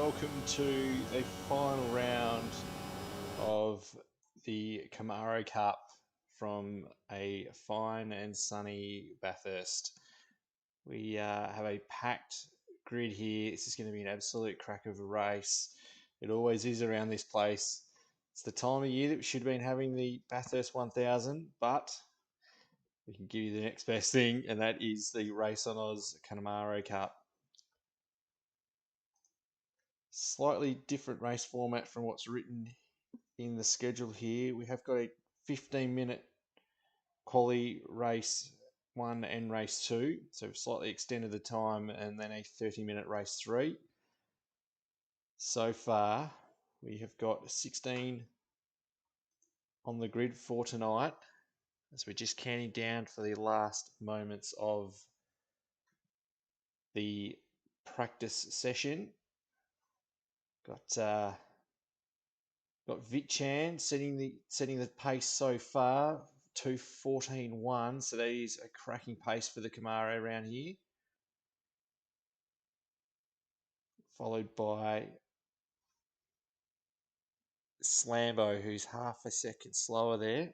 welcome to the final round of the Camaro Cup from a fine and sunny Bathurst. We have a packed grid here. This is going to be an absolute crack of a race. It always is around this place. It's the time of year that we should have been having the Bathurst 1000, but we can give you the next best thing, and that is the RaceOnOz Camaro Cup. Slightly different race format from what's written in the schedule here. We have got a 15-minute quali race 1 and race 2, so we've slightly extended the time, and then a 30-minute race 3. So far, we have got 16 on the grid for tonight, as we're just counting down for the last moments of the practice session. Got Vic Chan setting the pace so far, 2:14.1. So that is a cracking pace for the Camaro around here. Followed by Slambo, who's half a second slower there.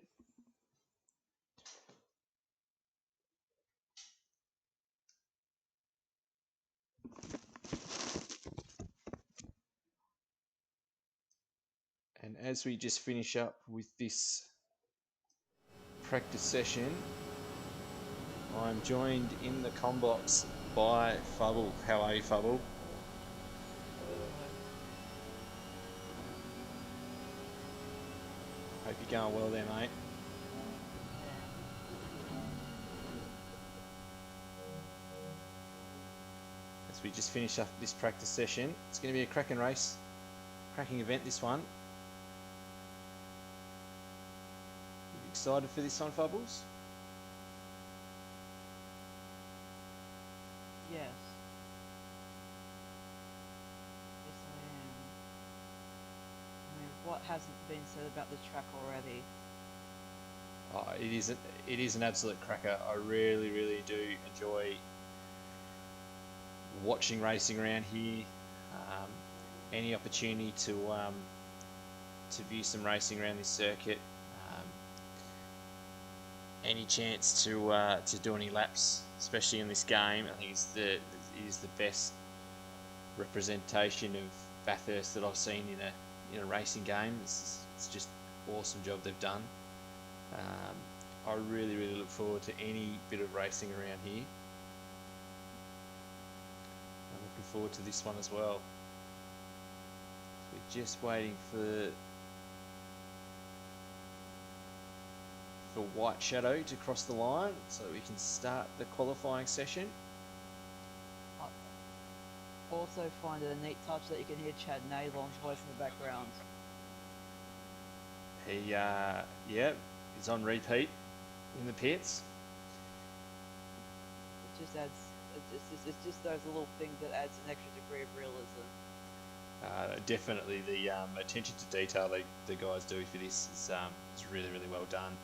And as we just finish up with this practice session, I'm joined in the combox by Fubble. How are you, Fubble? Hope you're going well there, mate. As we just finish up this practice session, it's going to be a cracking race, cracking event, this one. Excited for this one, Fubbles? Yes. Yes, I am. I mean, what hasn't been said about the track already? Oh, it is an absolute cracker. I really do enjoy watching racing around here. Any opportunity to view some racing around this circuit. Any chance to do any laps, especially in this game, I think it is the best representation of Bathurst that I've seen in a racing game. It's just awesome job they've done. I really look forward to any bit of racing around here. I'm looking forward to this one as well. So we're just waiting for White Shadow to cross the line so we can start the qualifying session. I also find it a neat touch that you can hear Chad Naylon's voice in the background. He's on repeat in the pits. It just adds, it's just those little things that adds an extra degree of realism. Definitely the attention to detail the guys do for this is really well done.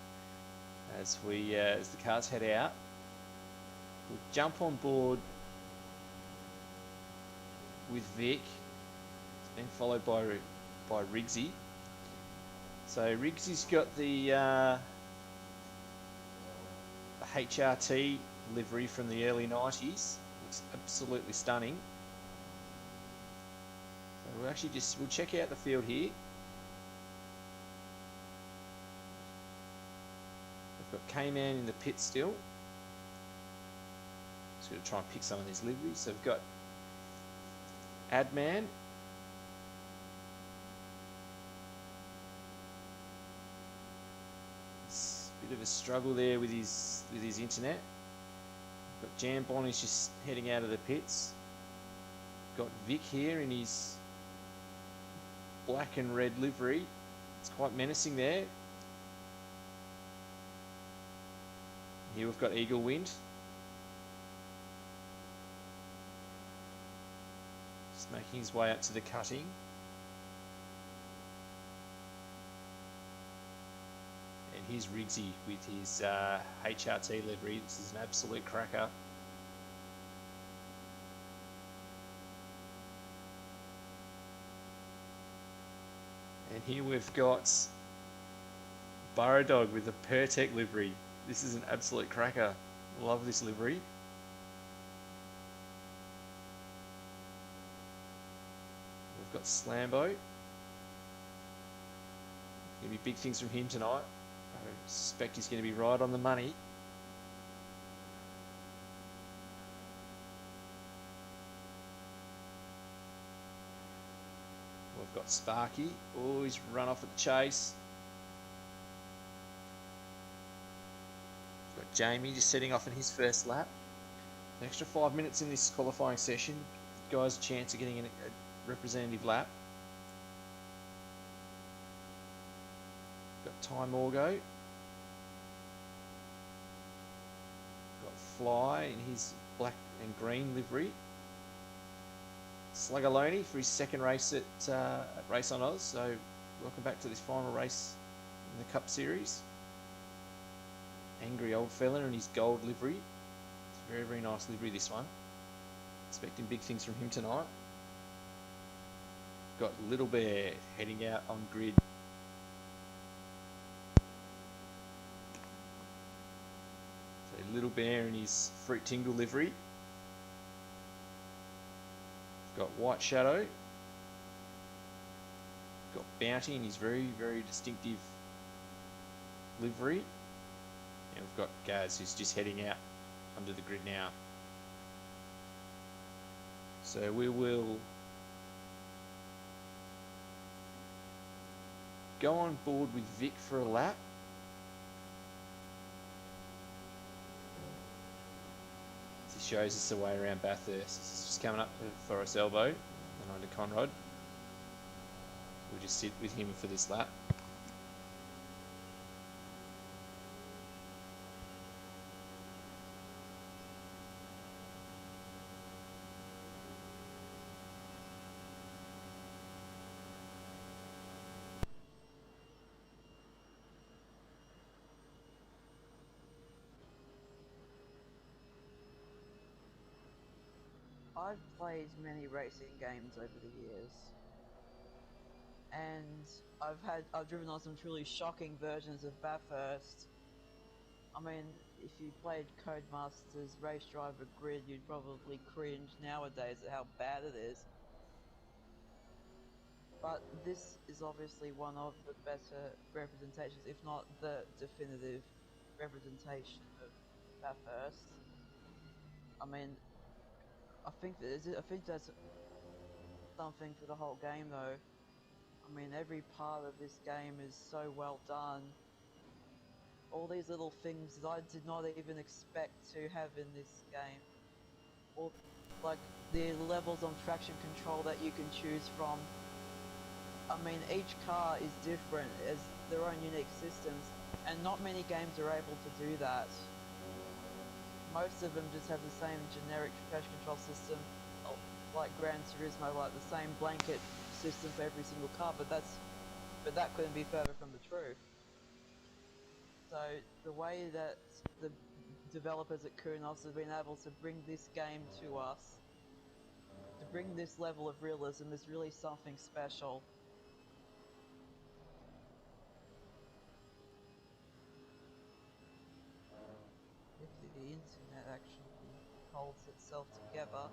As the cars head out, we'll jump on board with Vic. It's been followed by Riggsy. So Riggsy's got the HRT livery from the early 90s. Looks absolutely stunning. So we'll check out the field here. We've got K-Man in the pit still. Just going to try and pick some of these liveries. So we've got Adman. It's a bit of a struggle there with his internet. We've got Jambon, who's just heading out of the pits. We've got Vic here in his black and red livery. It's quite menacing there. Here we've got Eagle Wind. Just making his way up to the cutting. And here's Riggsy with his HRT livery. This is an absolute cracker. Here we've got Burrow Dog with the Pertec livery. This is an absolute cracker. Love this livery. We've got Slambo. Gonna be big things from him tonight. I suspect he's going to be right on the money. We've got Sparky. Oh, he's run off at the chase. We've got Jamie just setting off in his first lap. An extra 5 minutes in this qualifying session. Guys, a chance of getting a representative lap. Got Ty Morgo. Got Fly in his black and green livery. Sluggerloney for his second race at RaceOnOz. So welcome back to this final race in the Cup Series. Angry old fella in his gold livery. It's a very, very nice livery, this one. Expecting big things from him tonight. Got Little Bear heading out on grid. So Little Bear in his Fruit Tingle livery. Got White Shadow. Got Bounty in his very, very distinctive livery. And we've got Gaz, who's just heading out onto the grid now. So we will go on board with Vic for a lap. This shows us the way around Bathurst. This is just coming up to Forest Elbow and onto Conrod. We'll just sit with him for this lap. I've played many racing games over the years, and I've driven on some truly shocking versions of Bathurst. I mean, if you played Codemasters Race Driver Grid, you'd probably cringe nowadays at how bad it is. But this is obviously one of the better representations, if not the definitive representation of Bathurst. I mean, I think that's something for the whole game, though. I mean, every part of this game is so well done. All these little things that I did not even expect to have in this game. Or, like, the levels on traction control that you can choose from. I mean, each car is different, as their own unique systems, and not many games are able to do that. Most of them just have the same generic traction control system, like Gran Turismo, like the same blanket system for every single car, but that couldn't be further from the truth. So the way that the developers at Kunos have been able to bring this game to us, to bring this level of realism, is really something special. If the internet actually holds itself together.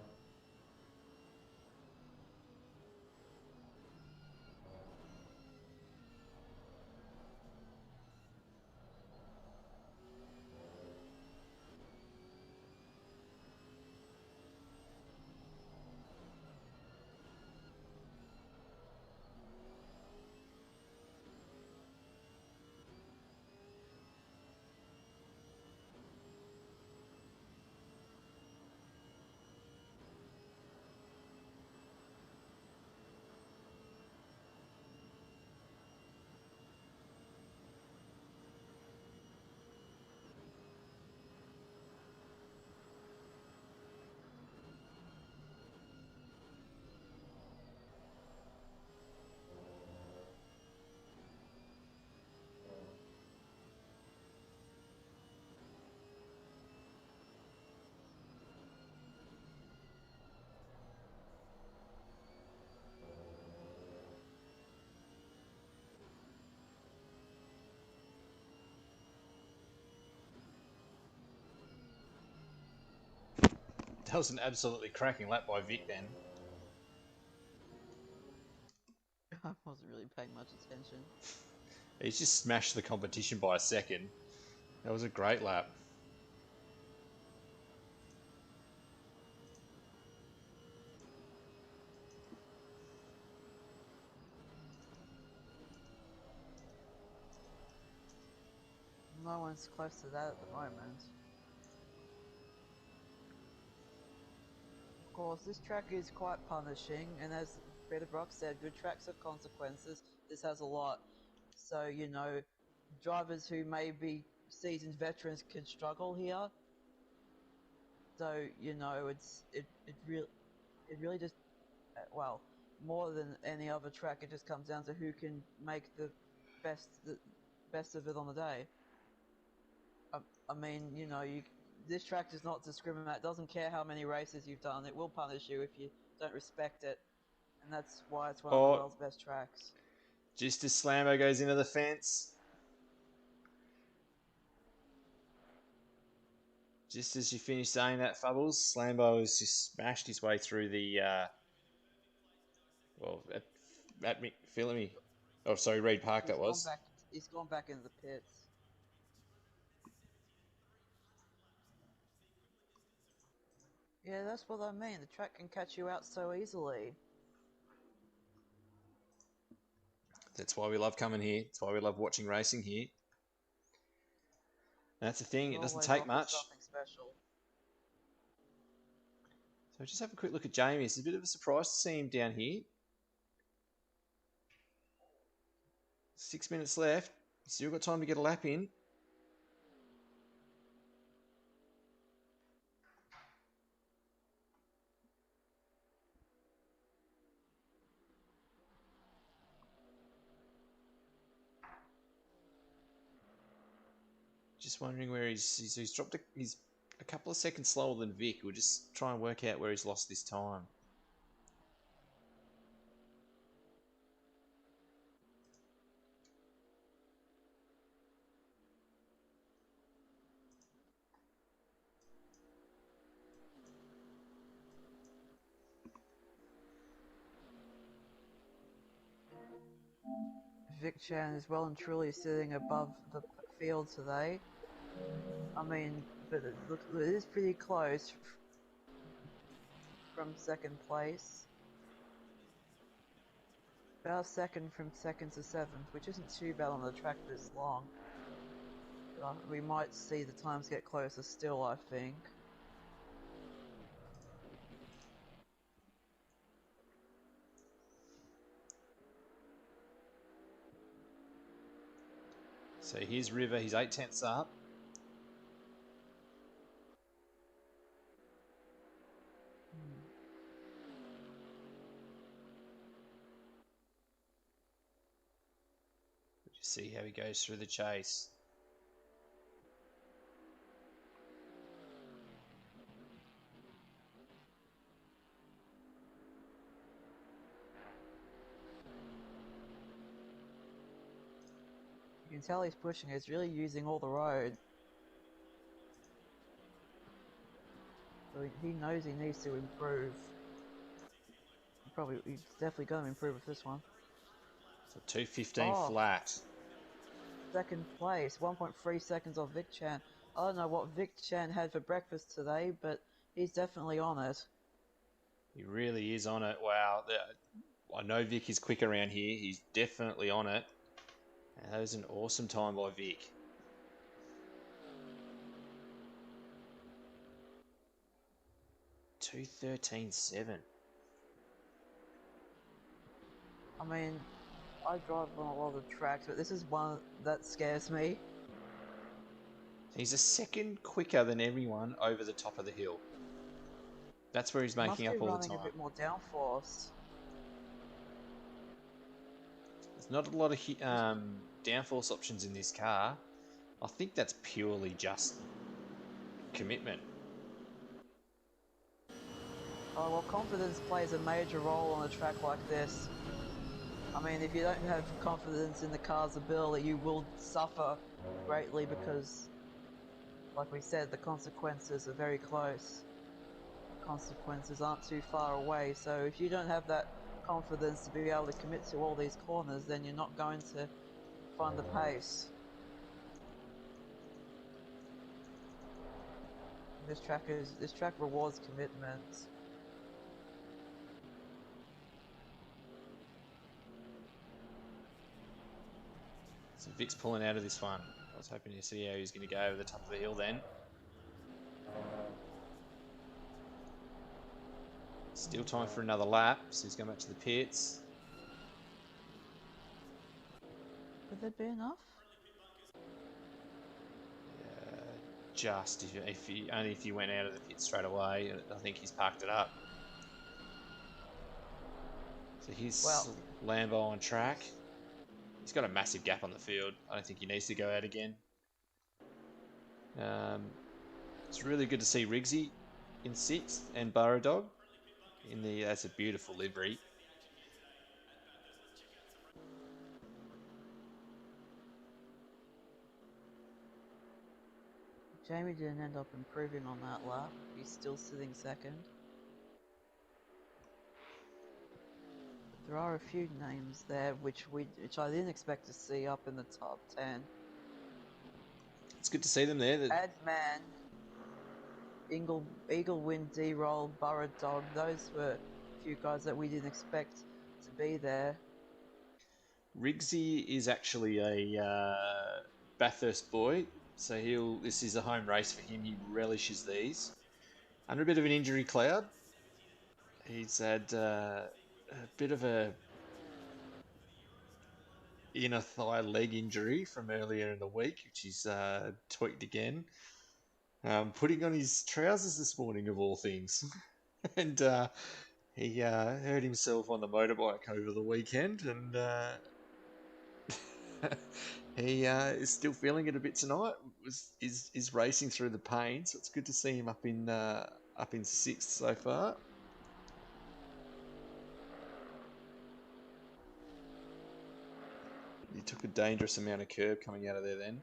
That was an absolutely cracking lap by Vic then. I wasn't really paying much attention. He's just smashed the competition by a second. That was a great lap. No one's close to that at the moment. Of course, this track is quite punishing, and as Peter Brock said, good tracks have consequences. This has a lot. So, you know, drivers who may be seasoned veterans can struggle here. So, you know, it really just, well, more than any other track, it just comes down to who can make the best of it on the day. I mean, you know, this track does not discriminate. It doesn't care how many races you've done. It will punish you if you don't respect it, and that's why it's one of the Oh, world's best tracks. just as Slambo goes into the fence. Just as you finish saying that, Fubbles, Slambo has just smashed his way through the, at me, feeling me. Oh, sorry, Reed Park that was. He's gone back into the pits. Yeah, that's what I mean. The track can catch you out so easily. That's why we love coming here. That's why we love watching racing here. And that's the thing, it doesn't take much. Something special. So just have a quick look at Jamie. It's a bit of a surprise to see him down here. 6 minutes left. Still got time to get a lap in. Just wondering where he's dropped. He's a couple of seconds slower than Vic. We'll just try and work out where he's lost this time. Vic Chan is well and truly sitting above the field today. I mean, but it is pretty close from second place. About second from second to seventh, which isn't too bad on the track this long. We might see the times get closer still, I think. So here's River. He's 8/10 up. Just see how he goes through the chase. You can tell he's pushing. He's really using all the road. So he knows he needs to improve. He's definitely going to improve with this one. So 2:15 flat. Second place, 1.3 seconds off Vic Chan. I don't know what Vic Chan had for breakfast today, but he's definitely on it. He really is on it. Wow. I know Vic is quick around here. He's definitely on it. And that was an awesome time by Vic. $2:13.7. I mean, I drive on a lot of tracks, but this is one that scares me. He's a second quicker than everyone over the top of the hill. That's where he's making up all the time. Must be running a bit more downforce. There's not a lot of downforce options in this car. I think that's purely just commitment. Oh, well, confidence plays a major role on a track like this. I mean, if you don't have confidence in the car's ability, you will suffer greatly because, like we said, the consequences are very close. consequences aren't too far away. So if you don't have that confidence to be able to commit to all these corners, then you're not going to find the pace. This track rewards commitment. So Vic's pulling out of this one. I was hoping to see how he's going to go over the top of the hill then. Still time for another lap, so he's going back to the pits. Would there be enough? Just only if you went out of the pit straight away. I think he's parked it up. So here's Lambo on track. He's got a massive gap on the field. I don't think he needs to go out again. It's really good to see Riggsy in 6th and Burrow Dog in the. That's a beautiful livery. Jamie didn't end up improving on that lap. He's still sitting 2nd. There are a few names there which I didn't expect to see up in the top 10. It's good to see them there. Adman, Eagle Wind, D-Roll, Burrow Dog, those were a few guys that we didn't expect to be there. Riggsy is actually a Bathurst boy, so this is a home race for him. He relishes these. Under a bit of an injury cloud. He's had a bit of a inner thigh leg injury from earlier in the week, which he's tweaked again. Putting on his trousers this morning, of all things. And he hurt himself on the motorbike over the weekend, and he is still feeling it a bit tonight. Is racing through the pain, so it's good to see him up in 6th so far. He took a dangerous amount of curb coming out of there then.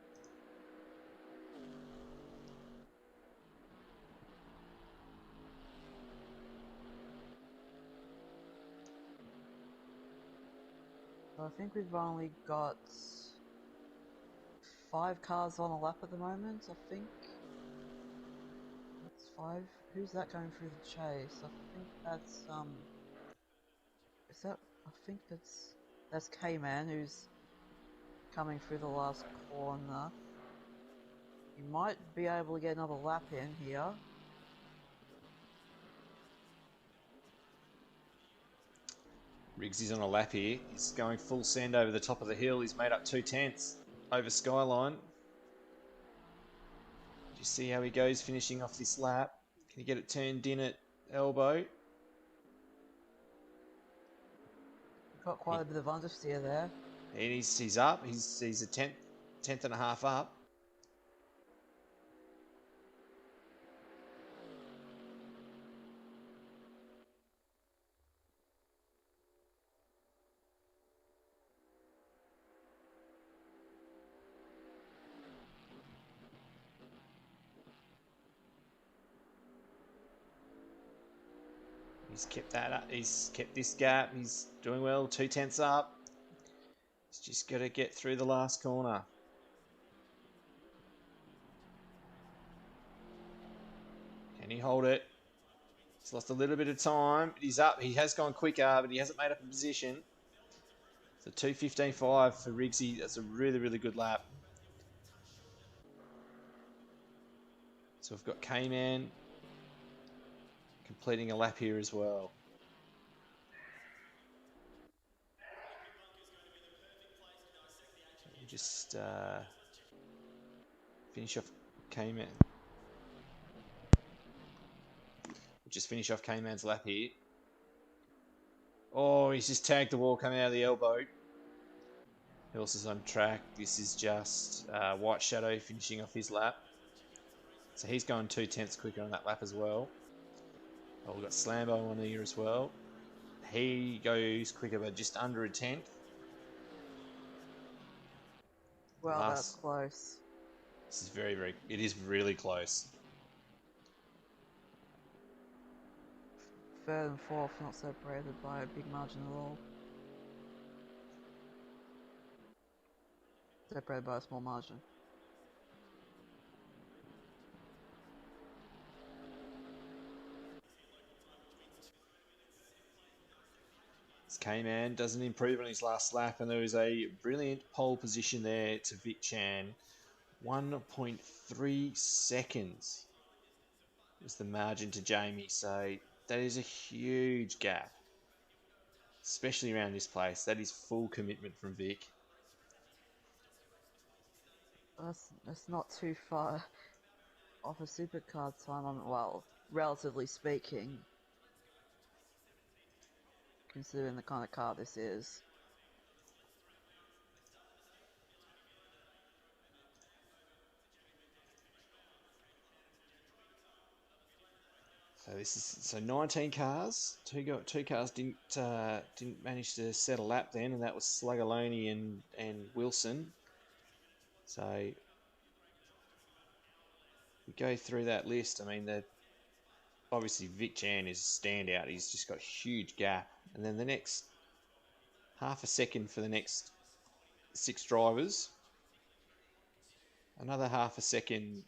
I think we've only got 5 cars on a lap at the moment, I think. That's 5. Who's that going through the chase? I think that's I think that's K-Man who's coming through the last corner. He might be able to get another lap in here. Riggsy's on a lap here. He's going full send over the top of the hill. He's made up 2/10 over Skyline. Do you see how he goes finishing off this lap? Can he get it turned in at elbow? Got quite a bit of understeer there. And he's up. He's a tenth and a half up. He's kept that up. He's kept this gap. He's doing well. 2/10 up. He's just got to get through the last corner. Can he hold it? He's lost a little bit of time. He's up. He has gone quicker, but he hasn't made up a position. So 2:15.5 for Riggsy. That's a really, really good lap. So we've got K-Man completing a lap here as well. We'll just finish off K-Man. We'll just finish off K-Man's lap here. Oh, he's just tagged the wall coming out of the elbow. Who else is on track? This is just White Shadow finishing off his lap. So he's going 2/10 quicker on that lap as well. Oh, we've got Slambo on here as well. He goes quicker, but just under a 10th. Well, that's close. This is it is really close. third and fourth not separated by a big margin at all. Separated by a small margin. K-Man doesn't improve on his last lap, and there was a brilliant pole position there to Vic Chan. 1.3 seconds is the margin to Jamie, so that is a huge gap, especially around this place. That is full commitment from Vic. That's not too far off a supercar time. Well, relatively speaking, considering the kind of car this is. So 19 cars. Two cars didn't manage to set a lap then, and that was Slugoloni and Wilson. So we go through that list. I mean, obviously Vic Chan is a standout. He's just got a huge gap, and then the next half a second for the next 6 drivers. Another half a second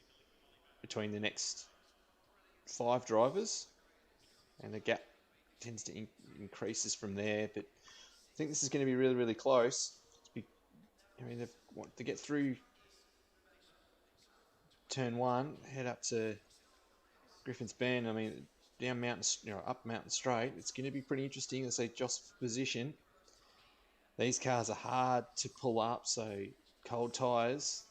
between the next 5 drivers, and the gap tends to increases from there. But I think this is going to be really, really close. I mean, to get through turn 1, head up to Griffin's Bend. I mean, up Mountain Straight. It's going to be pretty interesting. Let's say Joss position. These cars are hard to pull up, so cold tyres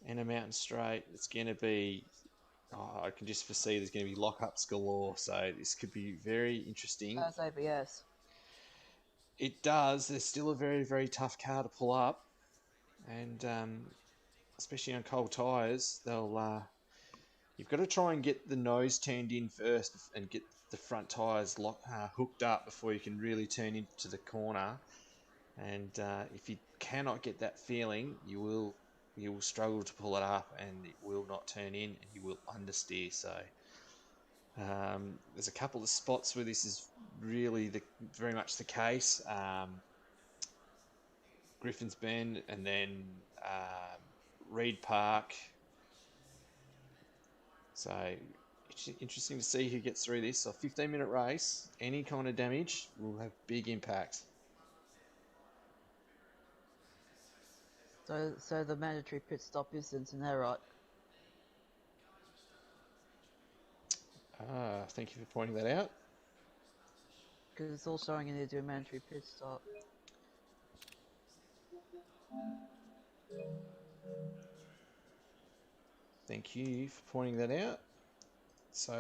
and a mountain straight. It's going to be. I can just foresee there's going to be lockups galore. So this could be very interesting. That's ABS. It does. There's still a very, very tough car to pull up, and especially on cold tyres, you've got to try and get the nose turned in first and get the front tyres hooked up before you can really turn into the corner. And if you cannot get that feeling, you will struggle to pull it up, and it will not turn in, and you will understeer. So there's a couple of spots where this is really very much the case. Griffin's Bend, and then Reed Park. So it's interesting to see who gets through this. So a 15-minute race, any kind of damage will have big impact. So the mandatory pit stop isn't an error. Thank you for pointing that out. Because it's all showing you need to do a mandatory pit stop. Thank you for pointing that out. So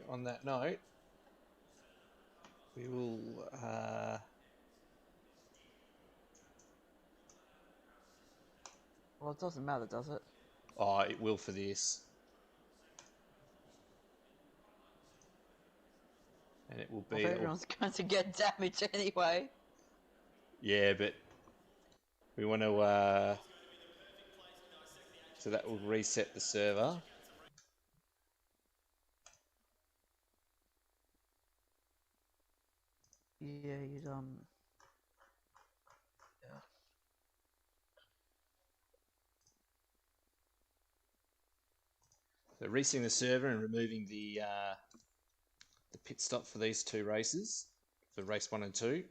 on that note, we will Well, it doesn't matter, does it? it will for this. And it will be... Well, everyone's going to get damaged anyway. Yeah, but we want to... So that will reset the server. Yeah, you'd Yeah. So resetting the server and removing the pit stop for these 2 races, for race 1 and 2.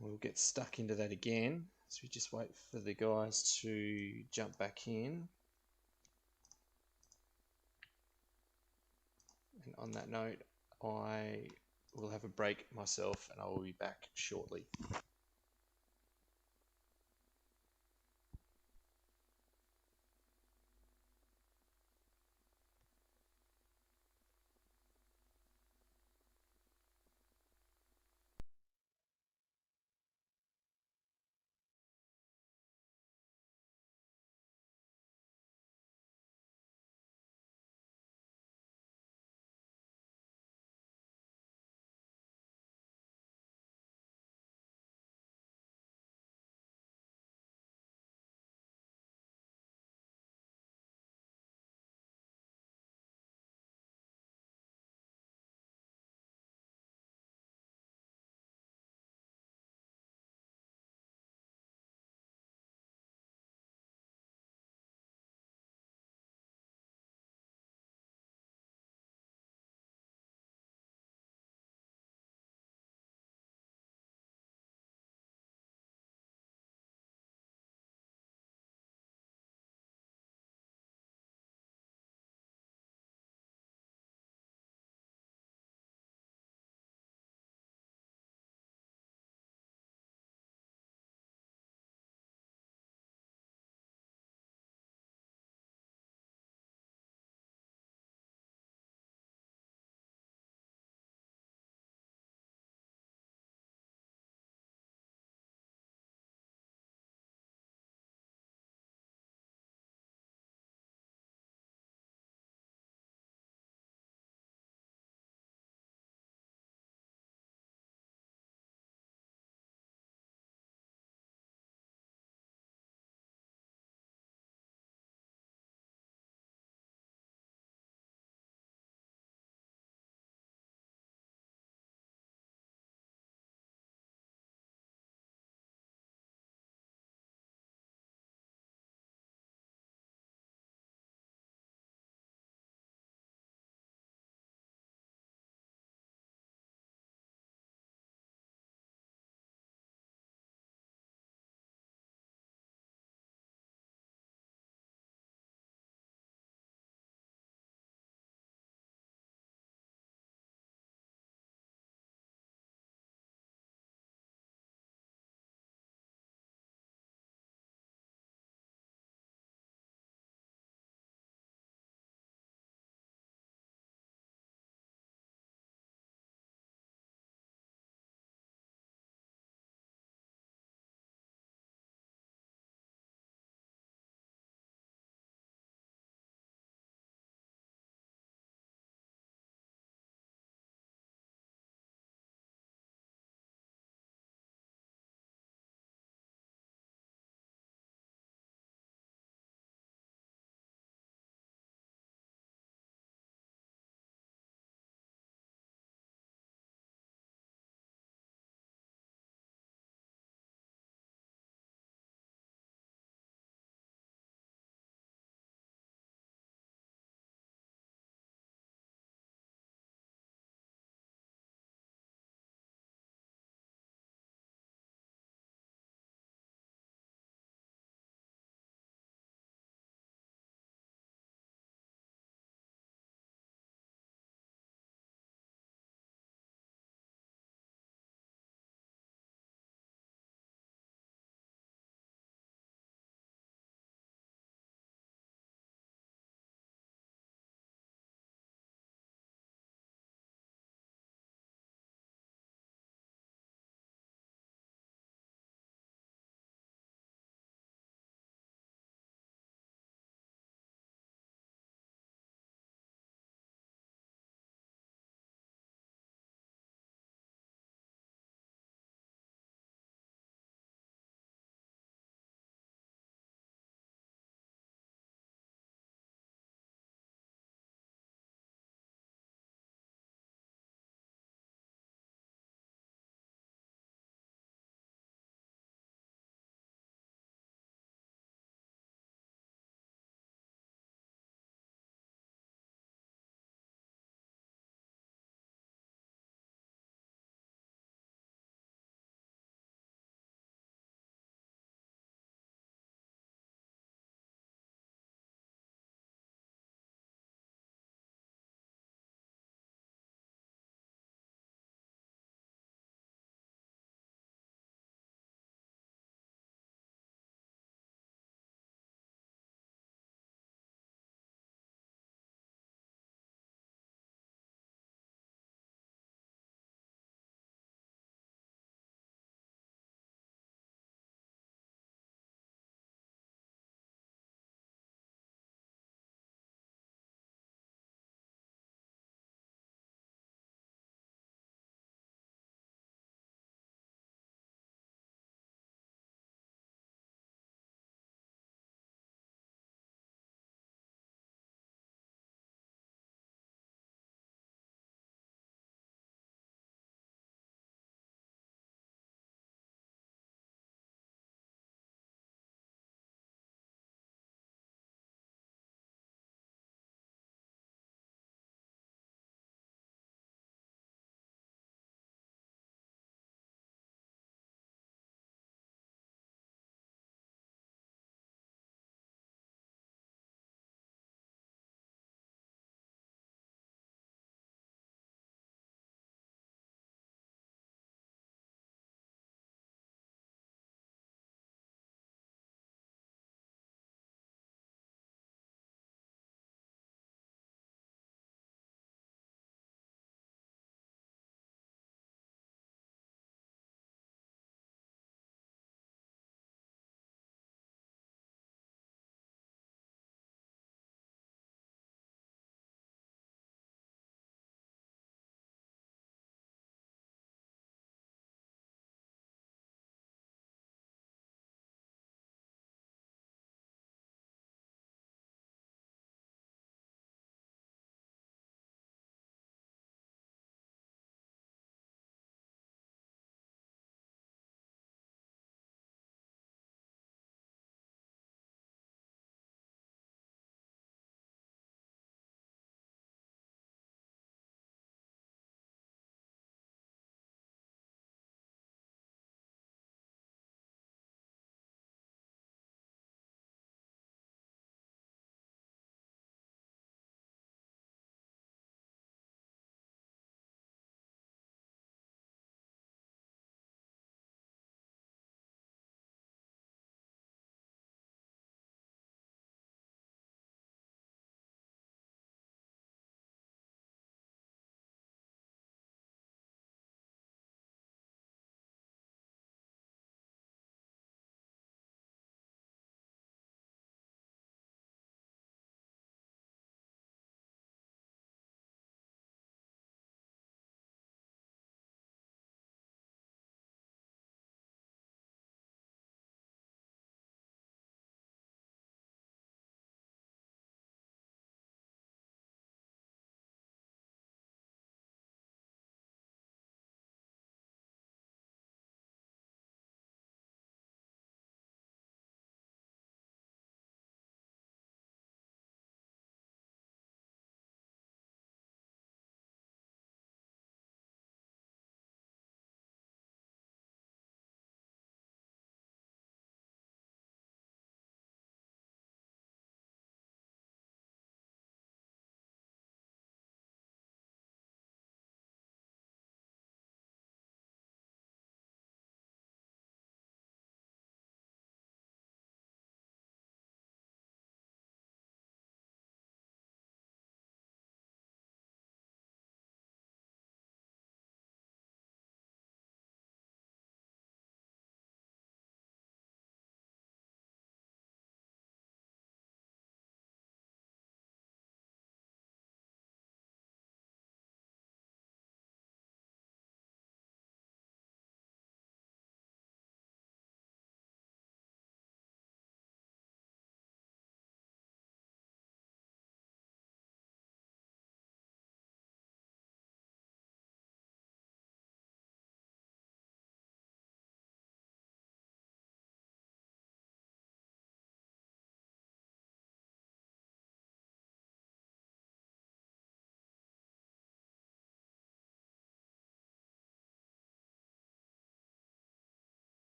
We'll get stuck into that again, so we just wait for the guys to jump back in. And on that note, I will have a break myself, and I will be back shortly.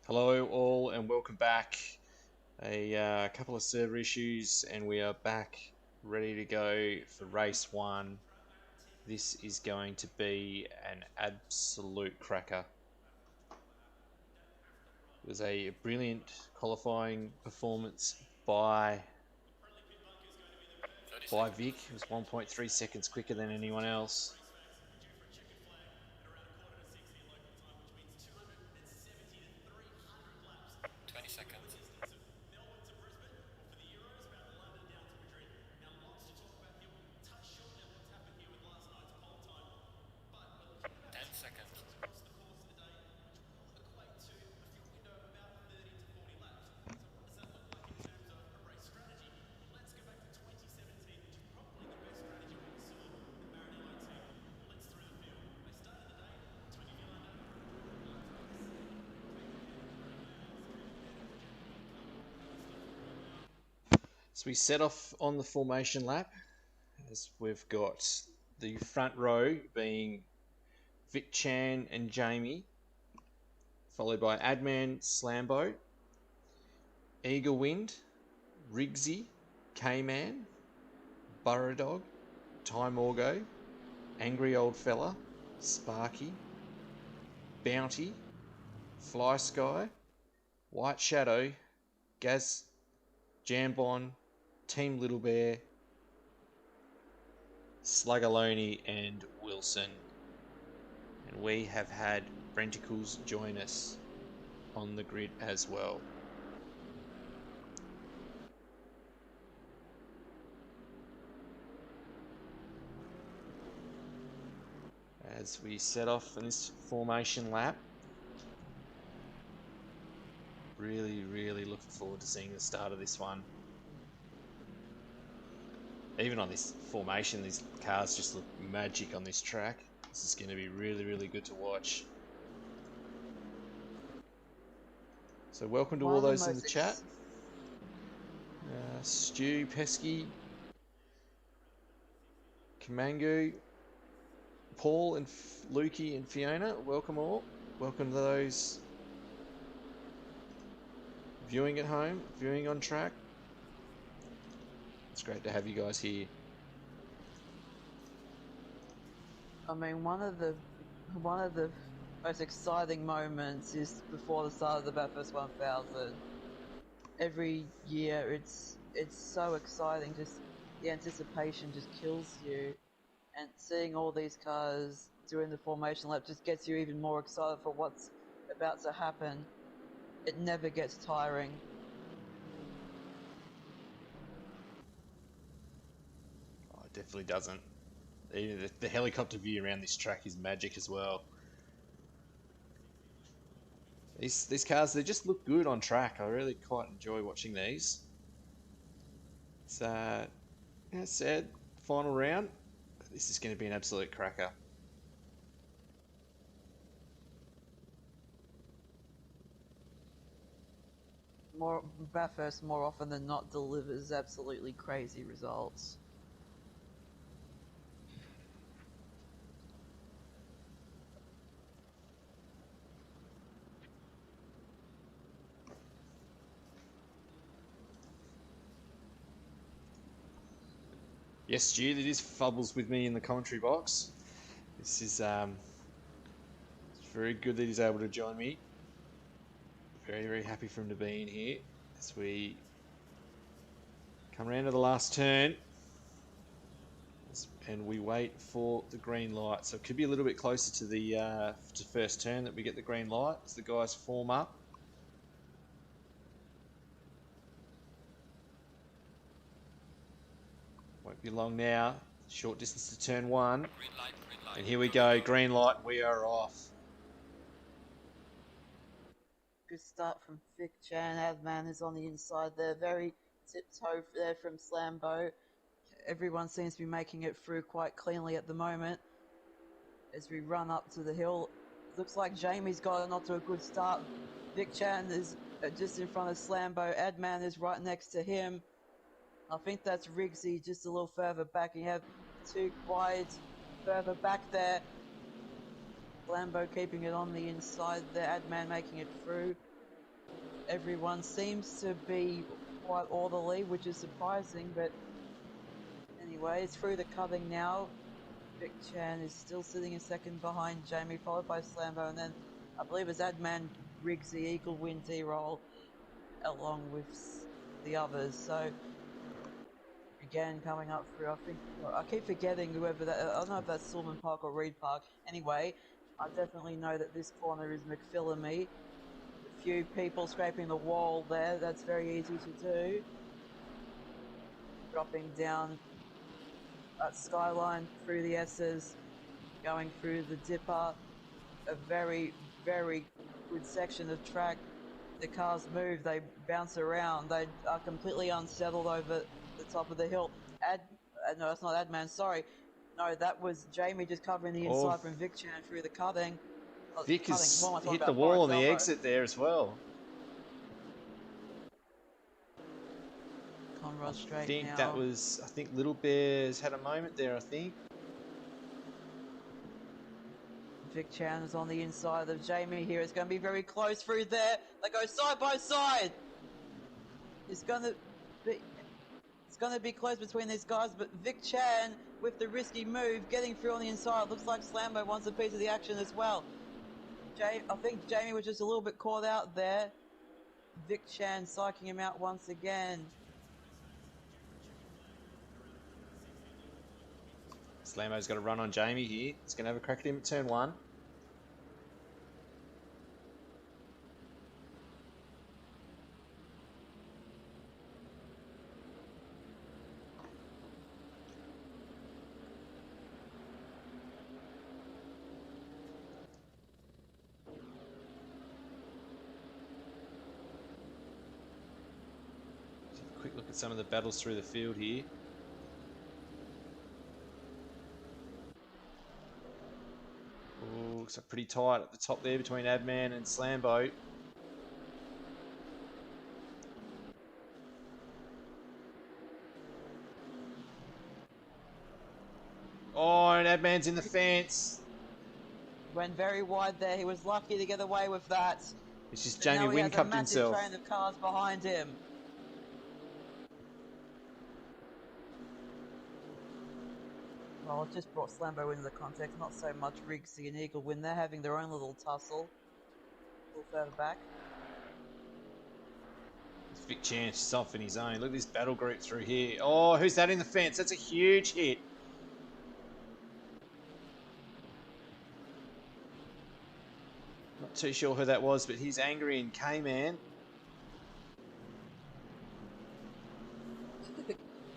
Hello, all, and welcome back. A couple of server issues, and we are back ready to go for race one. This is going to be an absolute cracker. It was a brilliant qualifying performance by Vic. It was 1.3 seconds quicker than anyone else. 20 seconds. 10 seconds. So we set off on the formation lap, as we've got the front row being Vic Chan and Jamie, followed by Adman, Slambo, Eagle Wind, Rigsy, K-Man, Burrow Ty Morgo, Angry Old Fella, Sparky, Bounty, Fly Sky, White Shadow, Gaz, Jambon, Team Little Bear, Sluggaloney, and Wilson. And we have had Brenticles join us on the grid as well. As we set off in this formation lap, really looking forward to seeing the start of this one. Even on this formation, these cars just look magic on this track. This is going to be really good to watch. So welcome to all those in the chat. Stu, Pesky, Kamangu, Paul and Lukey and Fiona, welcome all. Welcome to those viewing at home, viewing on track. It's great to have you guys here. I mean, one of the most exciting moments is before the start of the Bathurst 1000. Every year, it's so exciting. Just the anticipation just kills you, and seeing all these cars doing the formation lap just gets you even more excited for what's about to happen. It never gets tiring. Oh, it definitely doesn't. Even the helicopter view around this track is magic as well. These cars, they just look good on track. I really quite enjoy watching these. It's as said, final round. This is going to be an absolute cracker. Bathurst more often than not delivers absolutely crazy results. Yes, Stu, it is Fubbles with me in the commentary box. This is it's very good that he's able to join me. Very happy for him to be in here as we come around to the last turn and we wait for the green light. So it could be a little bit closer to the first turn that we get the green light as the guys form up. Won't be long now. Short distance to turn one. Green light. And here we go. Green light. We are off. Good start from Vic Chan. Adman is on the inside there. Very tiptoe there from Slambo. Everyone seems to be making it through quite cleanly at the moment. As we run up to the hill, looks like Jamie's gotten off to a good start. Vic Chan is just in front of Slambo. Adman is right next to him. I think that's Rigsy just a little further back. You have two wide further back there. Lambo keeping it on the inside there. Adman making it through. everyone seems to be quite orderly, which is surprising, but anyway, it's through the cutting now. Vic Chan is still sitting in second behind Jamie, followed by Slambo, and then I believe it's Adman Riggs the Eagle win D-roll along with the others. So again, coming up through, I think I keep forgetting whoever that. I don't know if that's Silman Park or Reed Park. Anyway, I definitely know that this corner is McPhillamy. A few people scraping the wall there. That's very easy to do. Dropping down at Skyline through the S's, going through the Dipper. A very, very good section of track. The cars move, they bounce around, they are completely unsettled over the top of the hill. No, that's not Adman, sorry. No, that was Jamie just covering the inside from Vic Chan through the cutting. Vic has What am I talking hit about? the wall on Forest the Elbow. exit there as well. Conrod straight I think now. that was, I think Little Bear's had a moment there, I think. Vic Chan is on the inside of Jamie here. It's going to be very close through there. They go side by side. It's going to be close between these guys, but Vic Chan with the risky move, getting through on the inside. Looks like Slambo wants a piece of the action as well. I think Jamie was just a little bit caught out there. Vic Chan psyching him out once again. Slambo's got to run on Jamie here. He's going to have a crack at him at turn 1. Quick look at some of the battles through the field here. Ooh, looks like pretty tight at the top there between Adman and Slambo. Oh, and Adman's in the fence. Went very wide there. He was lucky to get away with that. It's just But Jamie now he has a Wynn-cupped massive himself. train of cars behind him. Well, it just brought Slambo into the context, not so much Riggsy and Eagle Win. They're having their own little tussle. A little further back. It's Vic Chan just off in his own. Look at this battle group through here. Oh, who's that in the fence? That's a huge hit. Not too sure who that was, but he's angry and K-Man.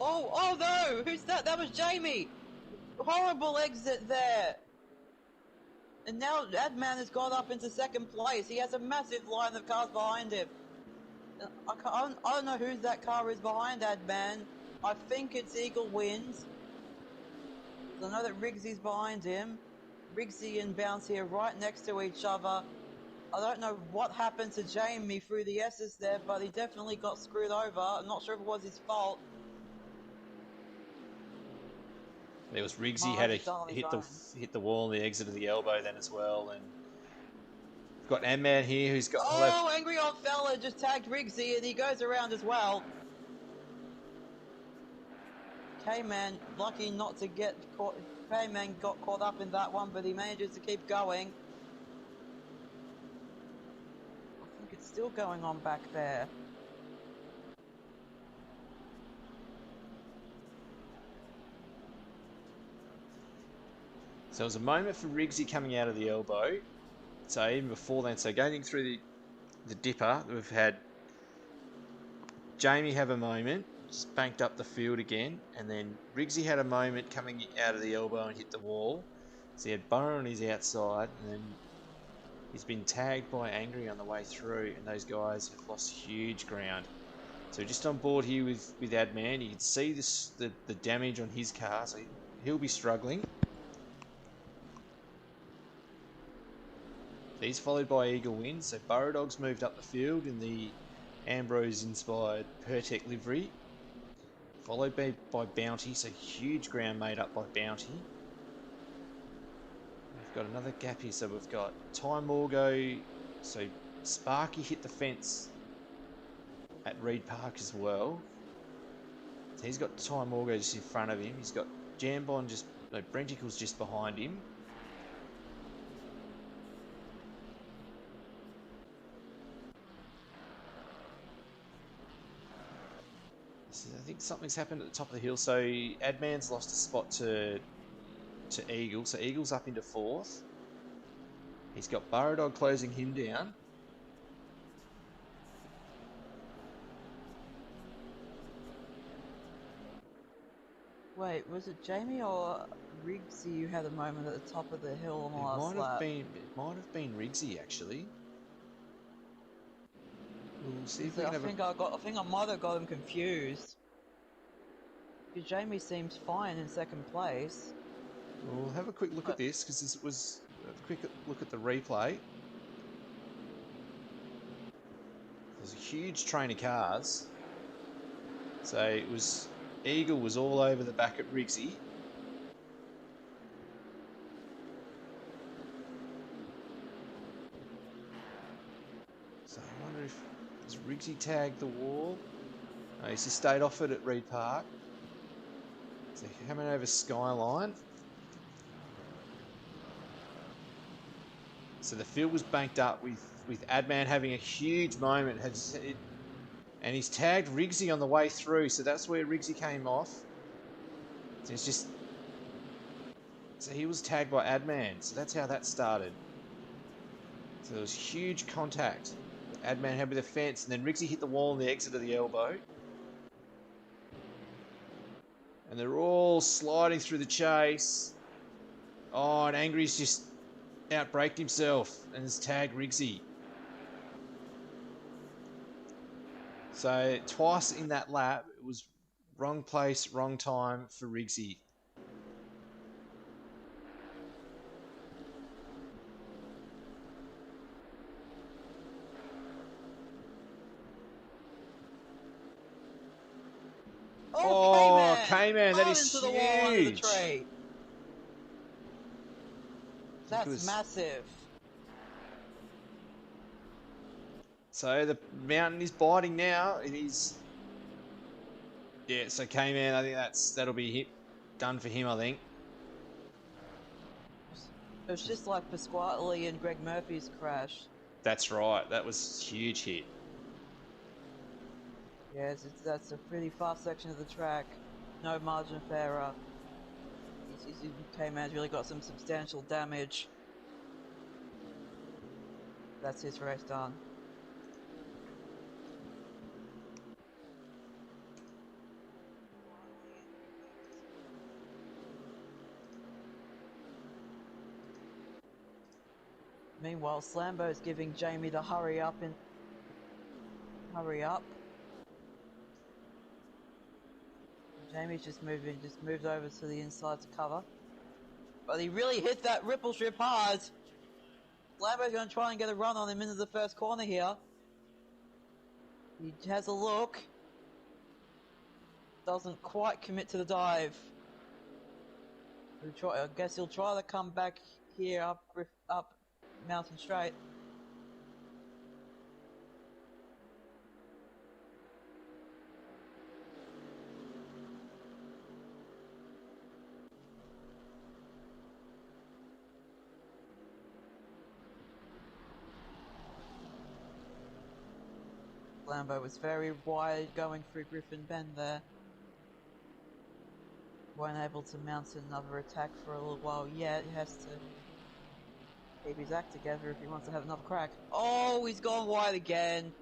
Oh no! Who's that? That was Jamie! Horrible exit there! And now Adman has got up into second place. He has a massive line of cars behind him. I don't know who that car is behind Adman. I think it's Eagle Wins. I know that Riggsy's behind him. Riggsy and Bounce here right next to each other. I don't know what happened to Jamie through the S's there, but he definitely got screwed over. I'm not sure if it was his fault. There was Riggsy had a hit the wall on the exit of the elbow then as well, and we've got Adman here who's got. Oh, angry old fella just tagged Riggsy and he goes around as well. K-Man lucky not to get caught. K-Man got caught up in that one, but he manages to keep going. I think it's still going on back there. So it was a moment for Riggsy coming out of the elbow. So even before then, so going through the dipper, we've had Jamie have a moment, just banked up the field again, and then Riggsy had a moment coming out of the elbow and hit the wall. So he had Burrow on his outside, and then he's been tagged by Angry on the way through, and those guys have lost huge ground. So just on board here with Adman, you can see the damage on his car, so he'll be struggling. He's followed by Eagle Win, so Burrow Dog's moved up the field in the Ambrose-inspired Pertec livery, followed by Bounty, so huge ground made up by Bounty. We've got another gap here, so we've got Ty Morgo, so Sparky hit the fence at Reed Park as well. So he's got Ty Morgo just in front of him. He's got Jambon just, no, Brenticle's just behind him. I think something's happened at the top of the hill. So Adman's lost a spot to Eagle. So Eagle's up into 4th. He's got Burrodog closing him down. Wait, was it Jamie or Riggsy who had a moment at the top of the hill on the last lap? It might have been Riggsy actually. We'll see if we can I think I might have got him confused. Because Jamie seems fine in 2nd place. We'll have a quick look at this because this was a quick look at the replay. There's a huge train of cars. So it was Eagle was all over the back at Riggsy. So I wonder if has Riggsy tagged the wall. No, he's just stayed off it at Reed Park. So coming over Skyline. So the field was banked up with Adman having a huge moment. And he's tagged Riggsy on the way through, so that's where Riggsy came off. So it's just... So he was tagged by Adman, so that's how that started. So there was huge contact that Adman had with the fence, and then Riggsy hit the wall on the exit of the elbow. And they're all sliding through the chase. Oh, and Angry's just outbraked himself and has tagged Riggsy. So twice in that lap, it was wrong place, wrong time for Riggsy. Oh, K-Man, that is into the wall under the huge. tree. That's massive. So the mountain is biting now. It is. Yeah, so K-Man, I think that'll be done for him, I think. It was just like Pasquale and Greg Murphy's crash. That's right. That was a huge hit. Yeah, that's a pretty fast section of the track. No margin of error. K-Man's really got some substantial damage. That's his race done. Meanwhile, Slambo's giving Jamie the hurry up. Jamie's just moved over to the inside to cover. But he really hit that ripple strip hard. Slambo's going to try and get a run on him into the first corner here. He has a look. Doesn't quite commit to the dive. I guess he'll try to come back here up Mountain Straight. Lambo was very wide going through Griffin Bend there. Weren't able to mount another attack for a little while yet. He has to keep his act together if he wants to have another crack. Oh, he's gone wide again.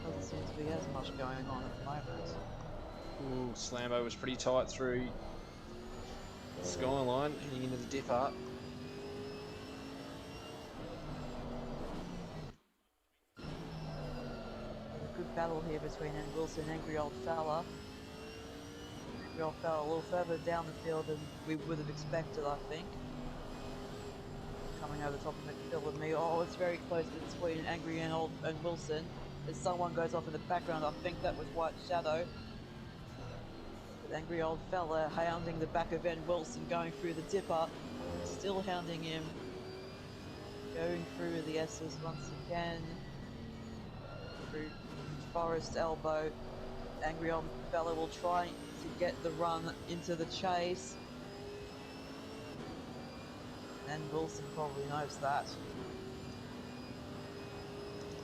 Doesn't seem to be as much going on at the moment. Ooh, Slambo was pretty tight through Skyline, heading into the dip up. A good battle here between Wilson and Angry Old Fella. We all fell a little further down the field than we would have expected, I think. Coming over the top of McPhill and me. Oh, it's very close between Angry and Wilson. As someone goes off in the background, I think that was White Shadow. But Angry Old Fella hounding the back of N. Wilson, going through the dipper. Still hounding him. Going through the S's once again. Through Forest Elbow. Angry Old Fella will try to get the run into the chase. And Wilson probably knows that.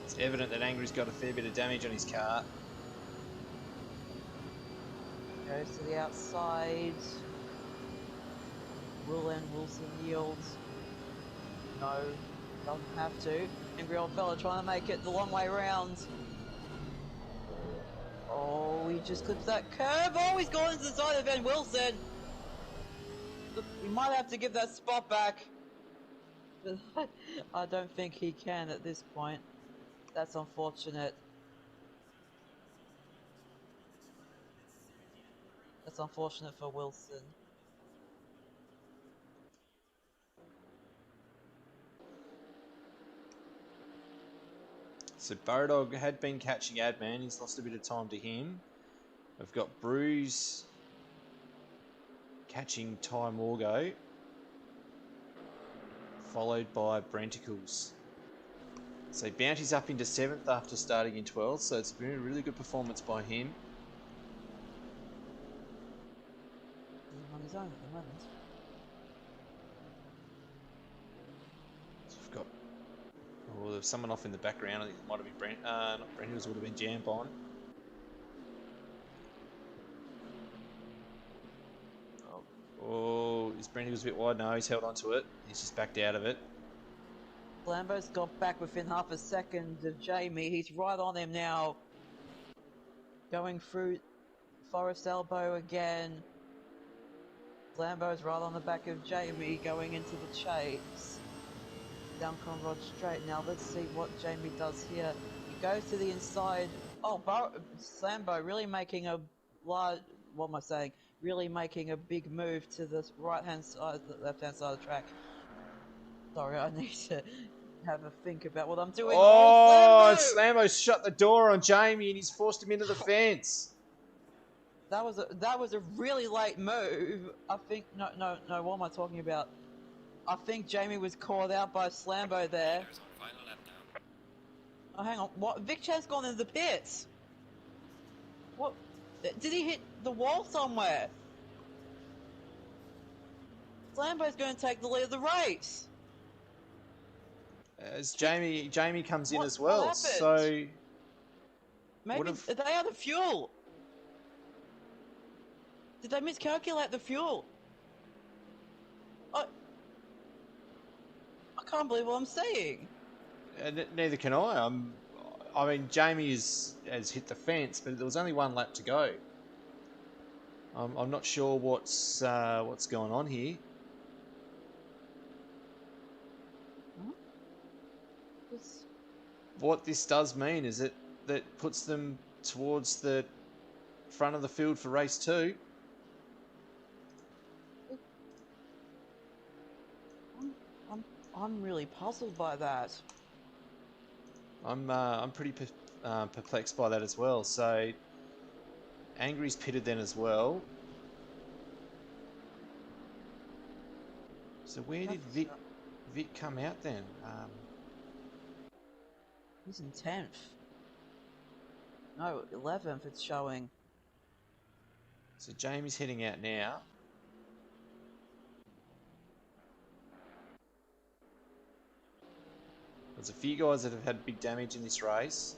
It's evident that Angry's got a fair bit of damage on his car. Goes to the outside. Will and Wilson yields. No, doesn't have to. Angry Old Fella trying to make it the long way round. Oh, he just clips that curve. Oh, he's gone into the side of Van Wilson. We might have to give that spot back. I don't think he can at this point. That's unfortunate. That's unfortunate for Wilson. So Burrodog had been catching Adman. He's lost a bit of time to him. We've got Bruce catching Ty Morgo, followed by Brenticles. So Bounty's up into 7th after starting in 12th, so it's been a really good performance by him. He's on his own at the moment. So we've got there's someone off in the background. I think it might have been not Brenticles, would have been Jambon. Oh, is Brenticles a bit wide? No, he's held onto it. He's just backed out of it. Lambo's got back within half a second of Jamie. He's right on him now. Going through Forest Elbow again. Lambo's right on the back of Jamie going into the chase. Down Conrod straight. Now let's see what Jamie does here. He goes to the inside. Oh, Slambo really making a large... What am I saying? Really making a big move to the right-hand side, the left-hand side of the track. Sorry, I need to have a think about what I'm doing. Oh, Slambo shut the door on Jamie and he's forced him into the fence. That was a really late move. I think no. What am I talking about? I think Jamie was caught out by Slambo there. There's on final lap now. Oh, hang on. What? Vic Chan's gone into the pits. What? Did he hit the wall somewhere? Slambo's going to take the lead of the race. As Jamie comes in as well, so maybe are they out of fuel? Did they miscalculate the fuel? I can't believe what I'm seeing. Neither can I. I mean, Jamie has hit the fence, but there was only one lap to go. I'm not sure what's going on here. What this does mean is that puts them towards the front of the field for race 2. I'm really puzzled by that. I'm pretty perplexed by that as well. So Angry's pitted then as well. So where did Vic come out then? He's in 10th. No, 11th it's showing. So Jamie's heading out now. There's a few guys that have had big damage in this race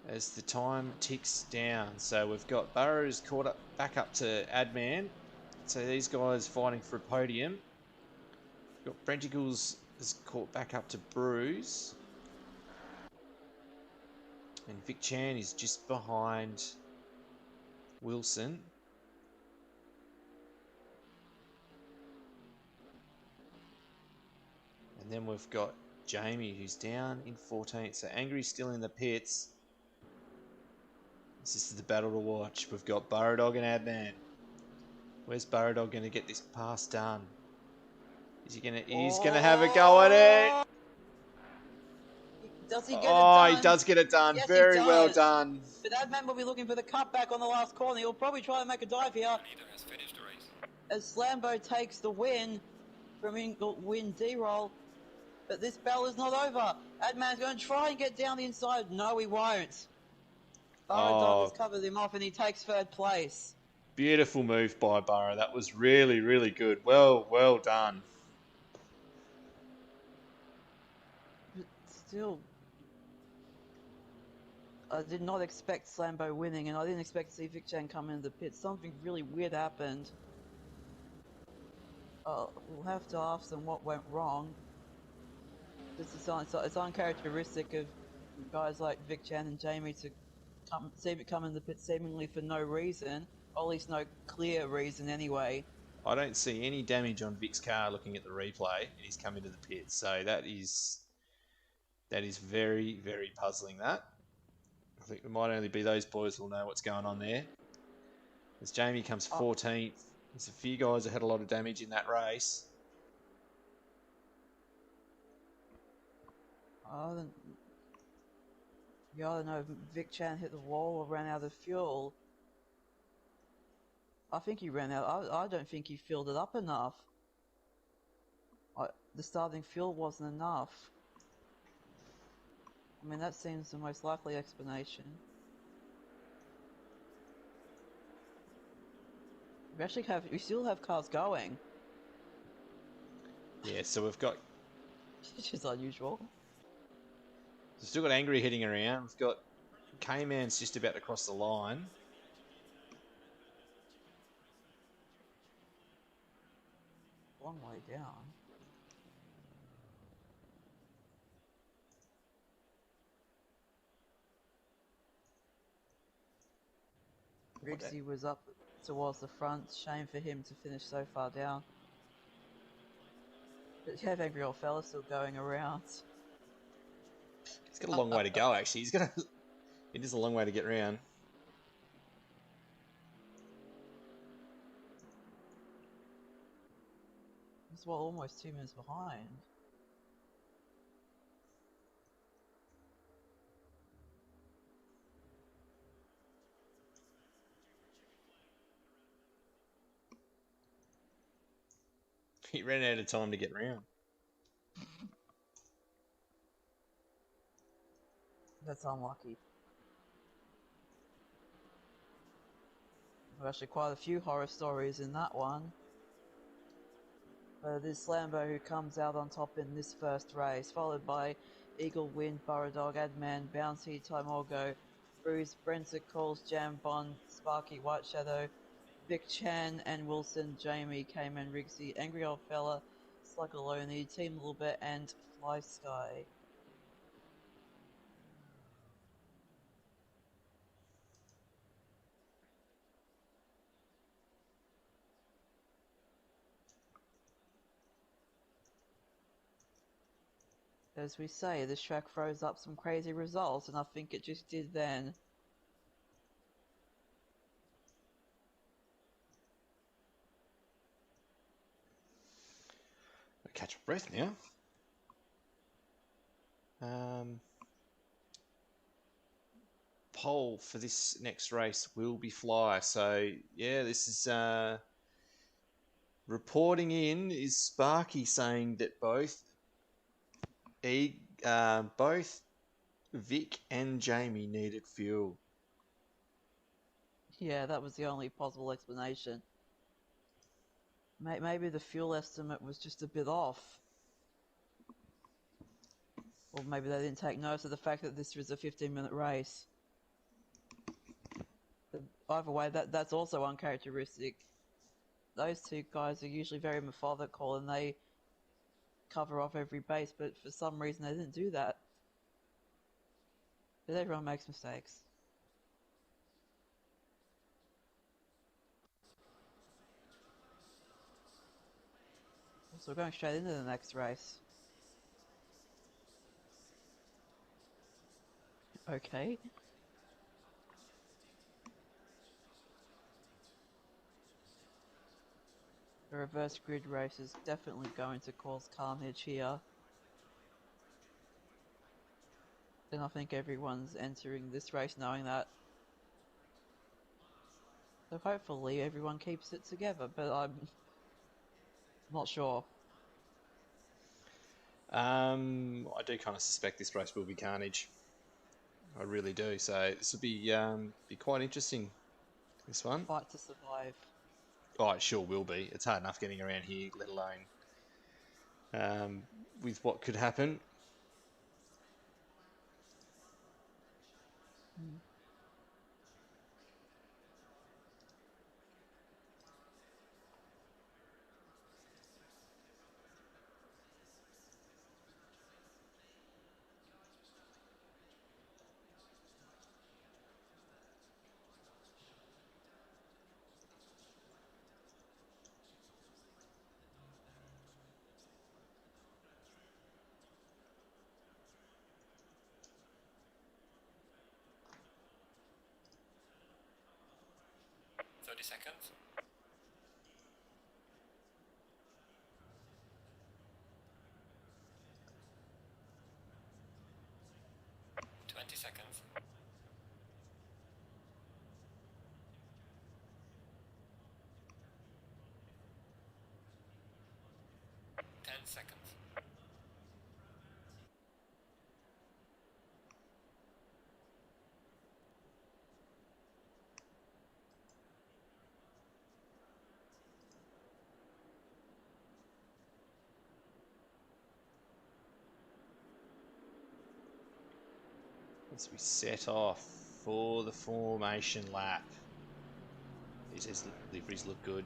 as the time ticks down. So we've got Burrows caught back up to Adman. So these guys fighting for a podium. We've got Brenticles is caught back up to Bruce. And Vic Chan is just behind Wilson. And then we've got Jamie, who's down in 14th. So Angry's still in the pits. This is the battle to watch. We've got Burrodog and Adman. Where's Burrodog going to get this pass done? Is he gonna? He's gonna have a go at it. Does he get it Oh, done? he does get it done. Yes, Very he well does. done. But Adman will be looking for the cutback on the last corner. He'll probably try and make a dive here. Leader has finished the race. As Slambo takes the win from win D-roll. But this battle is not over. Adman's going to try and get down the inside. No, he won't. Burrodog has covered him off and he takes third place. Beautiful move by Burrow. That was really, really good. Well done. But still, I did not expect Slambo winning, and I didn't expect to see Vic Chan come into the pit. Something really weird happened. We'll have to ask them what went wrong. This is it's uncharacteristic of guys like Vic Chan and Jamie to come in the pit seemingly for no reason, or at least no clear reason anyway. I don't see any damage on Vic's car looking at the replay, and he's come into the pit. So that is very, very puzzling, that. I think it might only be those boys who will know what's going on there. As Jamie comes 14th, there's a few guys that had a lot of damage in that race. I don't know if Vic Chan hit the wall or ran out of fuel. I think he ran out. I don't think he filled it up enough. The starting fuel wasn't enough. I mean, that seems the most likely explanation. We still have cars going. Yeah, so we've got... Which is unusual. We've still got Angry heading around. We've got K-Man's just about to cross the line. Long way down. Riggsy was up towards the front. Shame for him to finish so far down. But you have angry old fella still going around. He's got a long way to go, actually. It is a long way to get around. He's almost 2 minutes behind. He ran out of time to get round. That's unlucky. There's actually quite a few horror stories in that one. But it is Slambo who comes out on top in this first race, followed by Eagle Wind, Burrodog, Adman, Bouncy, Timorgo, Bruce, Brentford Calls, Jam Bond, Sparky, White Shadow, Vic Chan and Wilson, Jamie, Cayman, Riggsy, Angry Old Fella, Sluggaloni, Team Little Bit, and Fly Sky. As we say, this track throws up some crazy results, and I think it just did then. Catch a breath now. Pole for this next race will be Fly. So yeah, this is reporting in is Sparky saying that both Vic and Jamie needed fuel. Yeah, that was the only possible explanation. Maybe the fuel estimate was just a bit off. Or maybe they didn't take notice of the fact that this was a 15-minute race. But either way, that's also uncharacteristic. Those two guys are usually very methodical and they cover off every base, but for some reason they didn't do that. But everyone makes mistakes. So we're going straight into the next race. Okay. The reverse grid race is definitely going to cause carnage here. And I think everyone's entering this race knowing that. So hopefully everyone keeps it together, but I'm not sure. I do kind of suspect this race will be carnage. I really do. So this will be quite interesting. This one. Fight to survive. Oh, it sure will be. It's hard enough getting around here, let alone with what could happen. Mm. Thirty seconds. 20 seconds. 10 seconds. As we set off for the formation lap. These liveries look good.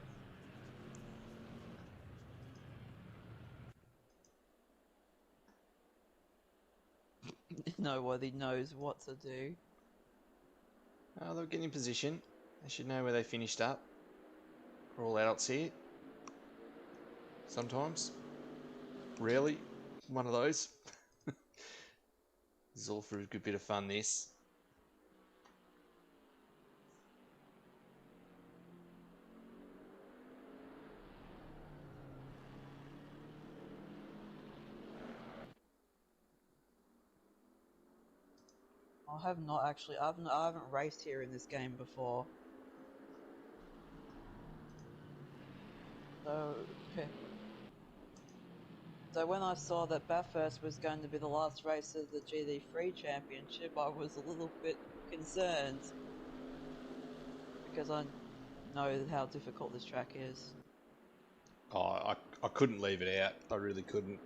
Nobody knows what to do. Oh, they'll get in position. They should know where they finished up. We're all adults here. Sometimes. Rarely. One of those. This is all for a good bit of fun, this. I haven't raced here in this game before. So, so when I saw that Bathurst was going to be the last race of the GD3 Championship, I was a little bit concerned. Because I know how difficult this track is. Oh, I couldn't leave it out. I really couldn't.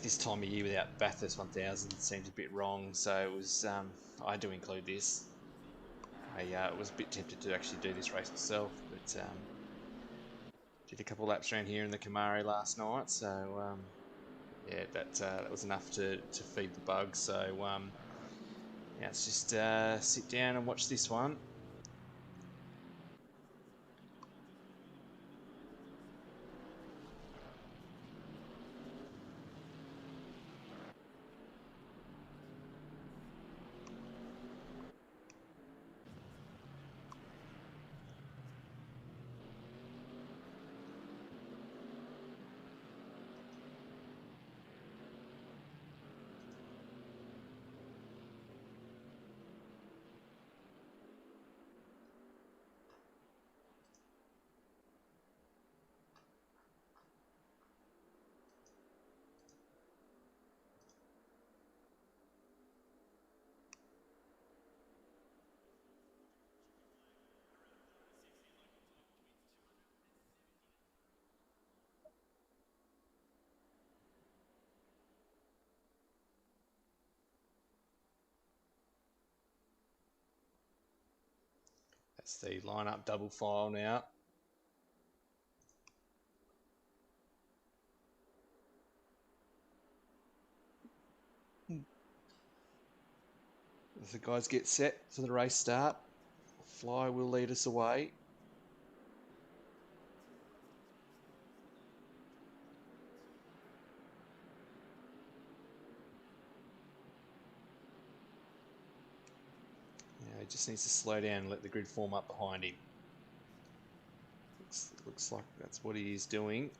This time of year without Bathurst 1000 seems a bit wrong, so it was. I had to include this. I was a bit tempted to actually do this race myself, but did a couple of laps around here in the Camaro last night, so yeah, that was enough to feed the bug. So yeah, let's just sit down and watch this one. That's the lineup double file now. As the guys get set for the race start, Fly will lead us away. Yeah, he just needs to slow down and let the grid form up behind him. Looks like that's what he is doing.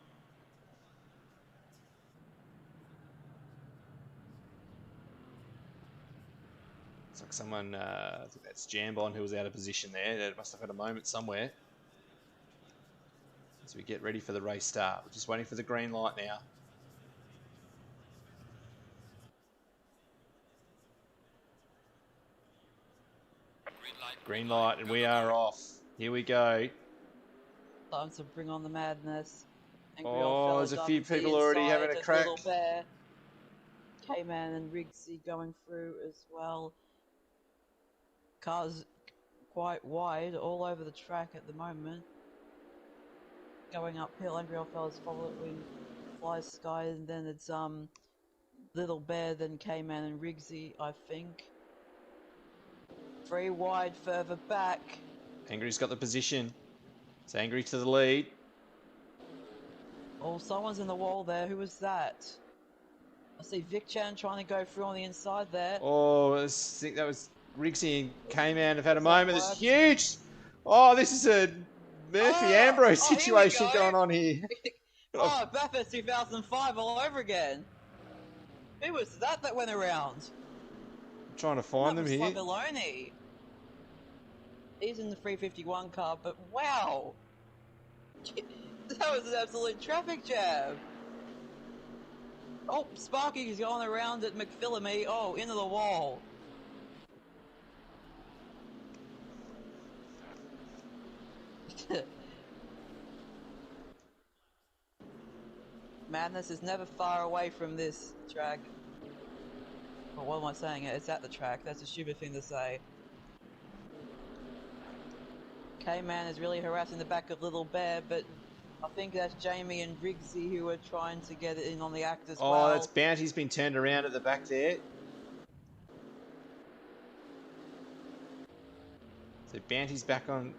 Looks like someone, I think that's Jambon who was out of position there. That must have had a moment somewhere. As we get ready for the race start. We're just waiting for the green light now. Green light, and we are off. Here we go. Time to bring on the madness. Angry Oh, old fella there's a few diving to the people already inside having a at crack. Little Bear. K-Man and Rigsy going through as well. Cars quite wide all over the track at the moment. Going uphill, Angry old fella's following Fly Sky, and then it's Little Bear, then K-Man and Rigsy, I think. 3 wide further back. Angry's got the position. It's Angry to the lead. Oh, someone's in the wall there. Who was that? I see Vic Chan trying to go through on the inside there. Oh, I think that was Rigsy and K-Man have had a Has that moment. It's worked? huge. Oh, this is a Murphy-Ambrose situation here we go. going on here. Oh, Bathurst 2005 all over again. Who was that went around? I'm trying to find them here. Baloney. He's in the 351 car, but wow. That was an absolute traffic jam. Oh, Sparky's going around at McPhillamy. Oh, into the wall. Madness is never far away from this track. Well, what am I saying? It's at the track. That's a stupid thing to say. K-Man is really harassing the back of Little Bear, but I think that's Jamie and Rigsy who are trying to get it in on the act as well. Oh, that's Bounty's been turned around at the back there. So Bounty's back going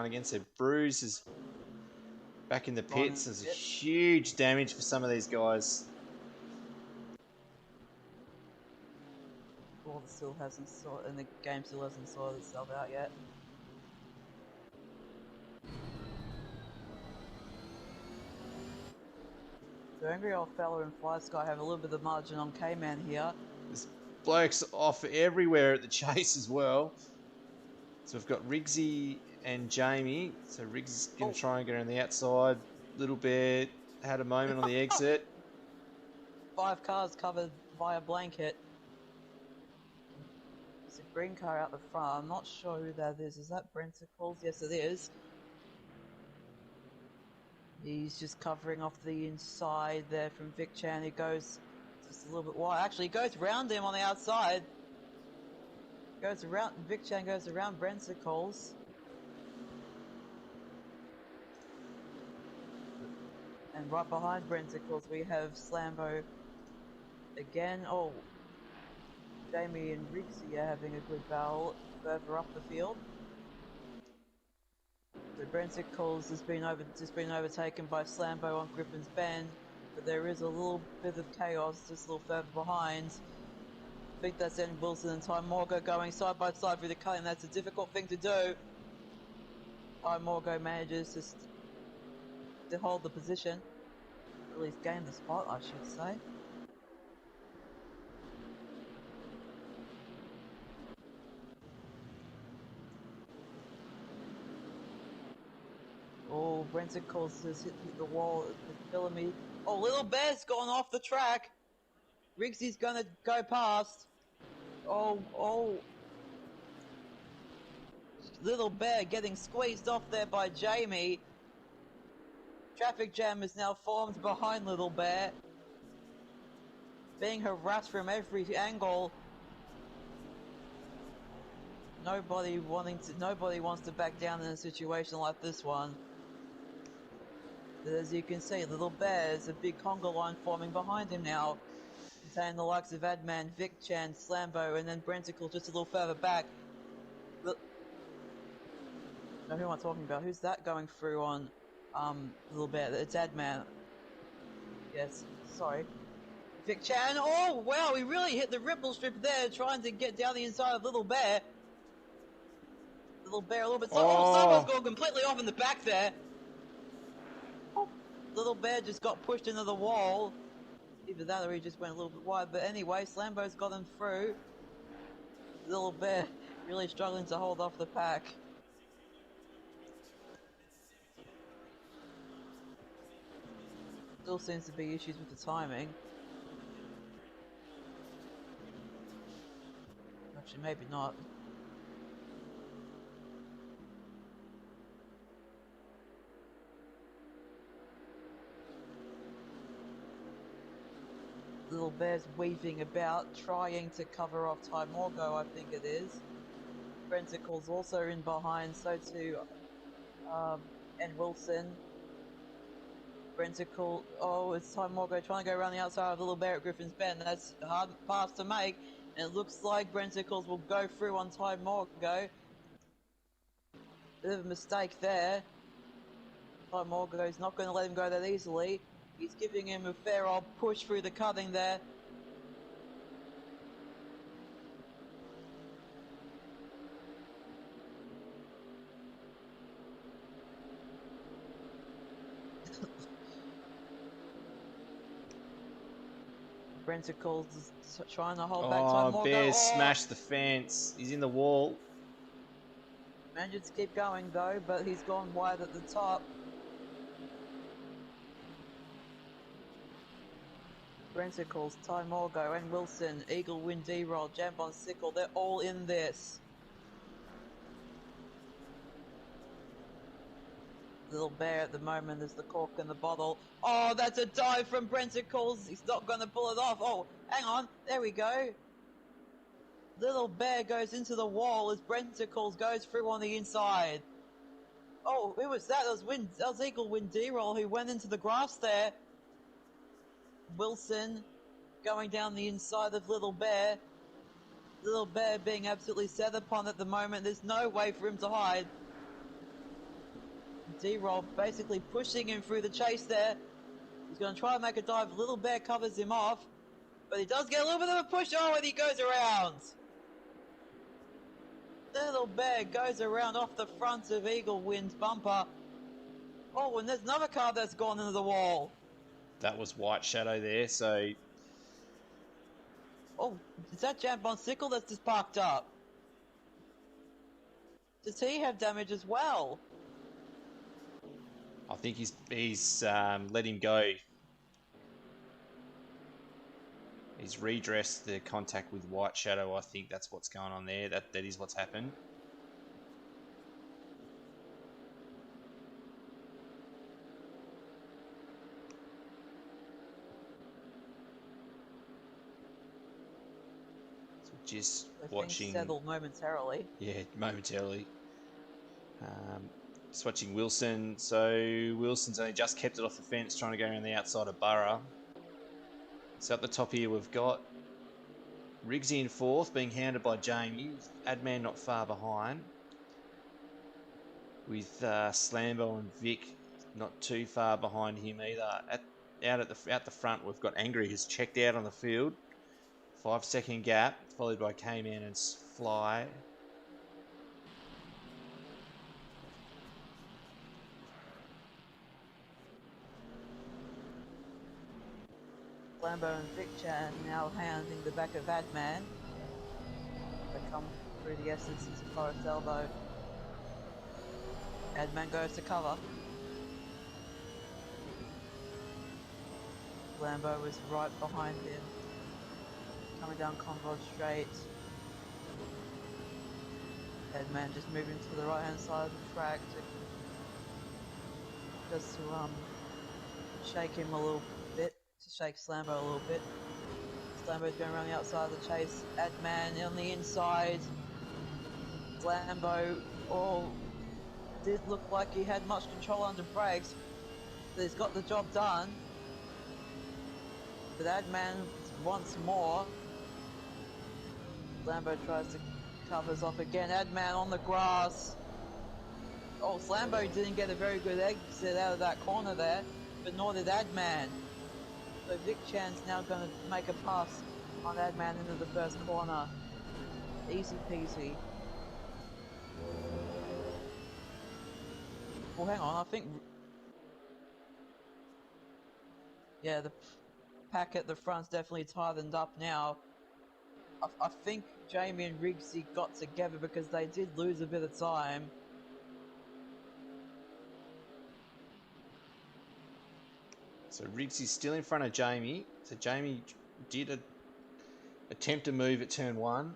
again. So Bruce is back in the pits. There's huge damage for some of these guys. Well, the still hasn't sorted, and the game still hasn't sorted itself out yet. So Angry Old Fella and Fly Sky have a little bit of margin on K-Man here. There's blokes off everywhere at the chase as well. So we've got Rigsy and Jamie. So Riggs is going to try and get on the outside. Little Bear had a moment on the exit. 5 cars covered by a blanket. There's a green car out the front. I'm not sure who that is. Is that Brenticles? Yes, it is. He's just covering off the inside there from Vic Chan. He goes just a little bit wide. Actually, he goes round him on the outside. Goes around. Vic Chan goes around Brenticles. And right behind Brenticles, we have Slambo again. Oh, Jamie and Rigsy are having a good battle further up the field. So Brenticles has been overtaken by Slambo on Griffin's Bend, but there is a little bit of chaos just a little further behind. I think that's Ed Wilson and Ty Morgo going side by side through the cutting. That's a difficult thing to do. Ty Morgo manages to hold the position, or at least gain the spot, I should say. Oh, Brenticles has hit the wall at Bellamy. Oh, Little Bear's gone off the track. Rigsy's gonna go past. Oh. Little Bear getting squeezed off there by Jamie. Traffic jam is now formed behind Little Bear. Being harassed from every angle. Nobody wants to back down in a situation like this one. But as you can see, Little Bear's a big conga line forming behind him now. Containing the likes of Adman, Vic Chan, Slambo, and then Brenticle just a little further back. Now, who am I talking about? Who's that going through on Little Bear? It's Adman. Yes, sorry. Vic Chan. Oh, wow, he really hit the ripple strip there, trying to get down the inside of Little Bear. Little Bear a little bit. Oh, someone's gone completely off in the back there. Little Bear just got pushed into the wall. Either that or he just went a little bit wide. But anyway, Slambo's got him through. Little Bear really struggling to hold off the pack. Still seems to be issues with the timing. Actually, maybe not. Little Bear's weaving about, trying to cover off Ty Morgo, I think it is. Brenticle's also in behind, so too and Wilson. Brenticle, oh, it's Ty Morgo trying to go around the outside of Little Bear at Griffin's Bend. That's a hard pass to make, and it looks like Brenticles will go through on Ty Morgo. Bit of a mistake there. Ty Morgo's not going to let him go that easily. He's giving him a fair old push through the cutting there. Brenticles trying to hold back Ty Morgo. Bears smashed the fence. He's in the wall. Managed to keep going though, but he's gone wide at the top. Brenticles, Ty Morgo and Wilson, Eagle Win D-Roll, Jambon Sickle, they're all in this. Little Bear at the moment is the cork in the bottle. Oh, that's a dive from Brenticles. He's not going to pull it off. Oh, hang on. There we go. Little Bear goes into the wall as Brenticles goes through on the inside. Oh, who was that? That was Eagle Win D-Roll who went into the grass there. Wilson going down the inside of Little Bear. Little Bear being absolutely set upon at the moment. There's no way for him to hide. D-Roll basically pushing him through the chase there. He's going to try and make a dive. Little Bear covers him off. But he does get a little bit of a push. Oh, and he goes around. Little Bear goes around off the front of Eagle Wind's bumper. Oh, and there's another car that's gone into the wall. That was White Shadow there, so... Oh, is that Jambon Sickle that's just parked up? Does he have damage as well? I think he's let him go. He's redressed the contact with White Shadow. I think that's what's going on there. That is what's happened. So just watching. Settled momentarily. Yeah, momentarily. Just watching Wilson. So Wilson's only just kept it off the fence, trying to go around the outside of Burra. So at the top here, we've got Riggsy in fourth, being hounded by Jamie. Adman not far behind. With Slambo and Vic not too far behind him either. Out the front, we've got Angry, who's checked out on the field. 5-second gap, followed by K-Man and Fly. Lambo and Vic Chan now hounding the back of Adman. They come through the essence into Forest Elbow. Adman goes to cover. Lambo was right behind him. Coming down Conrod Straight. Adman just moving to the right hand side of the track just to shake him a little bit. To shake Slambo a little bit. Slambo's going around the outside of the chase. Adman on the inside. Slambo, did look like he had much control under brakes. But he's got the job done. But Adman once more. Slambo tries to covers off again. Adman on the grass. Oh, Slambo didn't get a very good exit out of that corner there, but nor did Adman. So Vic Chan's now going to make a pass on Adman into the first corner. Easy peasy. Well, hang on, I think... Yeah, the pack at the front's definitely tightened up now. I think Jamie and Riggsy got together because they did lose a bit of time. So Riggsy's still in front of Jamie. So Jamie did attempt to move at turn 1.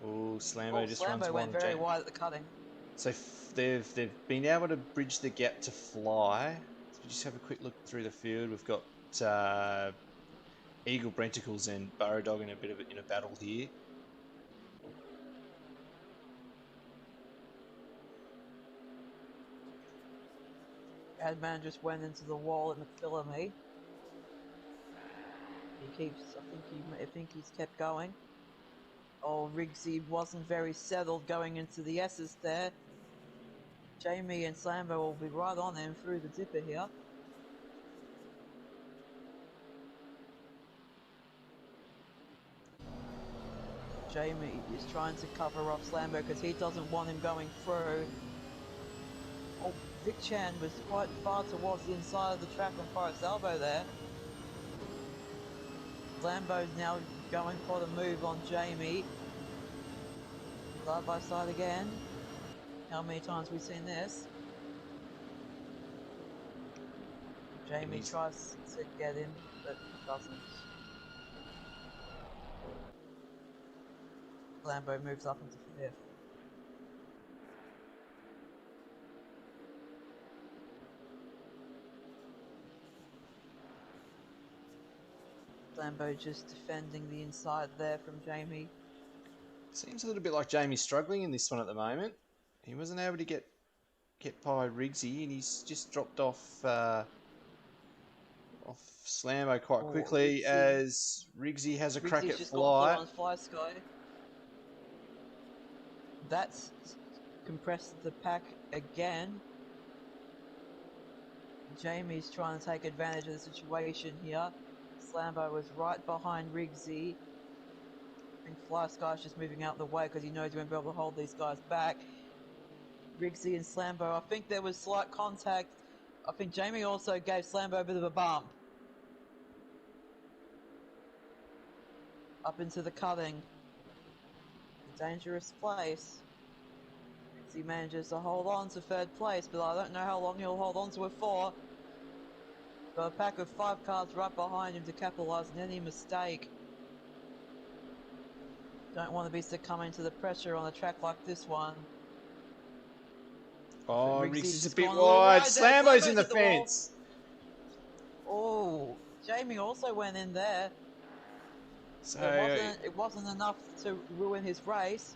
Oh, Slambo just runs Slambo wide went on very Jamie. wide at the cutting. So they've been able to bridge the gap to fly. So we just have a quick look through the field. We've got Eagle Brenticles and Burrow Dog in a battle here. Adman just went into the wall at McPhillamy. I think he's kept going. Oh, Riggsy wasn't very settled going into the S's there. Jamie and Slambo will be right on him through the dipper here. Jamie is trying to cover off Slambo because he doesn't want him going through. Oh, Vic Chan was quite far towards the inside of the track on Forest Elbow there. Slambo's now going for the move on Jamie. Side by side again. How many times have we seen this? Jamie tries to get him, but doesn't. Lambo moves up into 5th. Lambo just defending the inside there from Jamie. Seems a little bit like Jamie's struggling in this one at the moment. He wasn't able to get by Riggsy, and he's just dropped off Slambo quite quickly Riggsy. as Riggsy has a crack Riggsy's at just fly. gone Fly Sky. That's compressed the pack again. Jamie's trying to take advantage of the situation here. Slambo was right behind Riggsy. I think Fly Sky's just moving out the way because he knows he won't be able to hold these guys back. Riggsy and Slambo, I think there was slight contact. I think Jamie also gave Slambo a bit of a bump. Up into the cutting. A dangerous place. He manages to hold on to 3rd place, but I don't know how long he'll hold on to it for. Got a pack of 5 cars right behind him to capitalise on any mistake. Don't want to be succumbing to the pressure on a track like this one. Oh, Riggsy's Riggsy's a bit gone wide. right there. Slambo's in the hit wall. fence. Oh, Jamie also went in there. So It wasn't enough to ruin his race.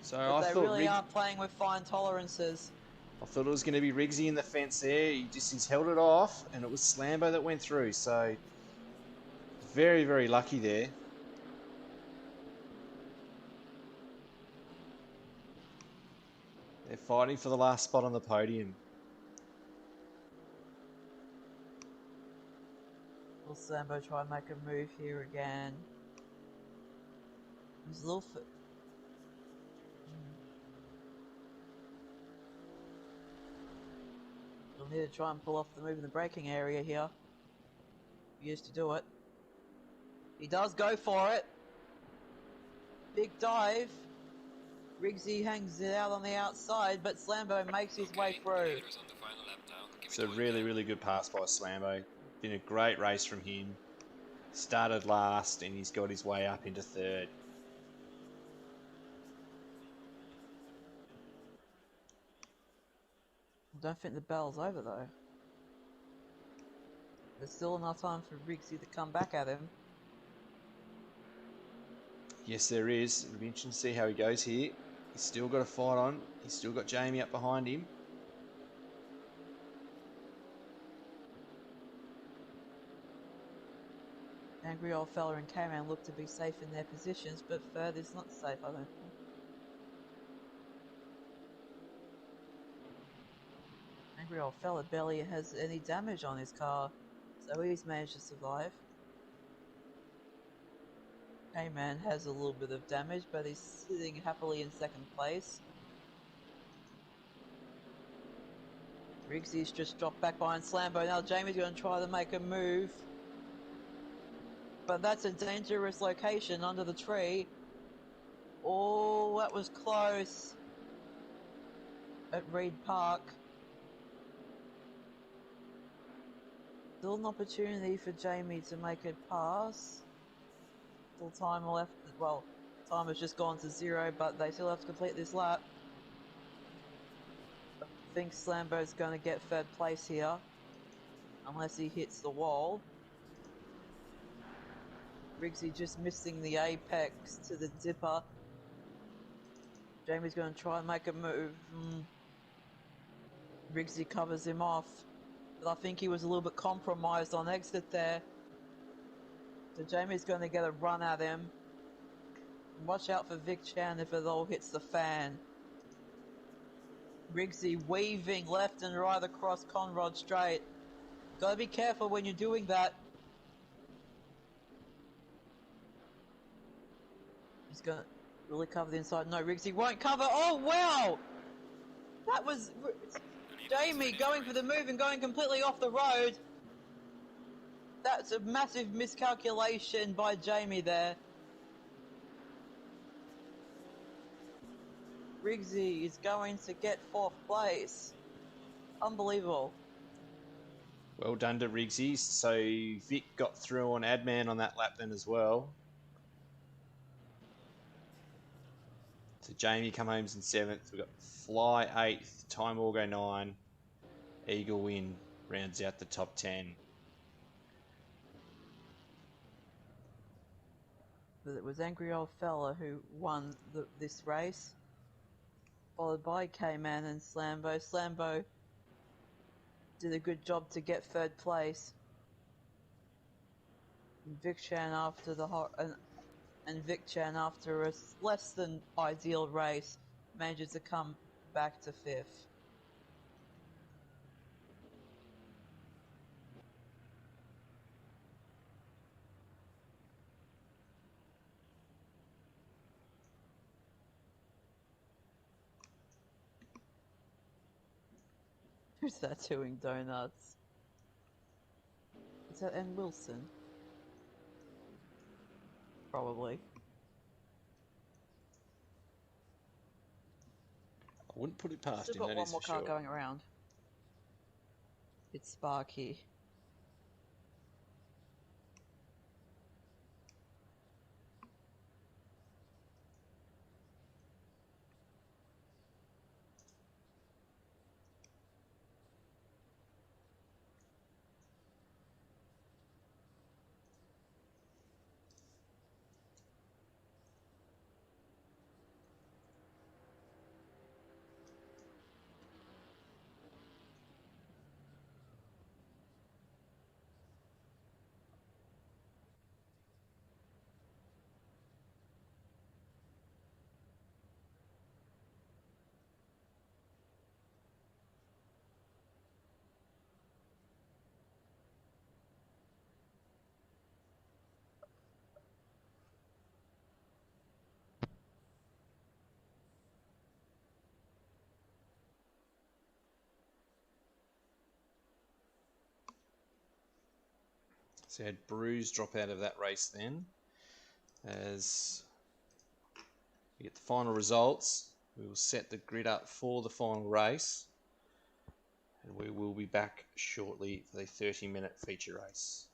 So But I they thought really are playing with fine tolerances. I thought it was going to be Riggsy in the fence there. He's held it off, and it was Slambo that went through. So very, very lucky there. They're fighting for the last spot on the podium. Will Slambo try and make a move here again? He's a little He'll need to try and pull off the move in the braking area here. He used to do it. He does go for it. Big dive. Riggsy hangs it out on the outside, but Slambo makes his way through. It's a really, really good pass by Slambo. Been a great race from him. Started last, and he's got his way up into 3rd. I don't think the bell's over though. There's still enough time for Riggsy to come back at him. Yes, there is. It'll be interesting to see how he goes here. He's still got a fight on. He's still got Jamie up behind him. Angry Old Fella and K-Man look to be safe in their positions, but 3rd is not safe, I don't think. Angry Old Fella barely has any damage on his car, so he's managed to survive. K-Man has a little bit of damage, but he's sitting happily in 2nd place. Riggsy's just dropped back behind Slambo. Now Jamie's going to try to make a move. But that's a dangerous location under the tree. Oh, that was close. At Reed Park. Still an opportunity for Jamie to make a pass. Still time left. Well, time has just gone to 0, but they still have to complete this lap. I think Slambo's going to get third place here. Unless he hits the wall. Riggsy just missing the apex to the dipper. Jamie's going to try and make a move. Riggsy covers him off. But I think he was a little bit compromised on exit there. So Jamie's going to get a run at him. Watch out for Vic Chan if it all hits the fan. Riggsy weaving left and right across Conrod Straight. Gotta be careful when you're doing that. He's gonna really cover the inside. No, Riggsy won't cover. Oh, wow! That was Jamie going for the move and going completely off the road. That's a massive miscalculation by Jamie there. Riggsy is going to get 4th place. Unbelievable. Well done to Riggsy. So Vic got through on Adman on that lap then as well. So Jamie come home's in 7th. We've got Fly 8th, Time Augo 9, Eagle Win rounds out the top 10. But it was Angry Old Fella who won this race. Followed by K-Man and Slambo. Slambo did a good job to get 3rd place. And Vic Chan after Vic Chan after a less than ideal race manages to come back to 5th. Who's that doing donuts? Is that N. Wilson? Probably. I wouldn't put it past Still him, got that one is more for car sure. going around. It's Sparky. So had Bruce drop out of that race then. As we get the final results, we will set the grid up for the final race. And we will be back shortly for the 30-minute feature race.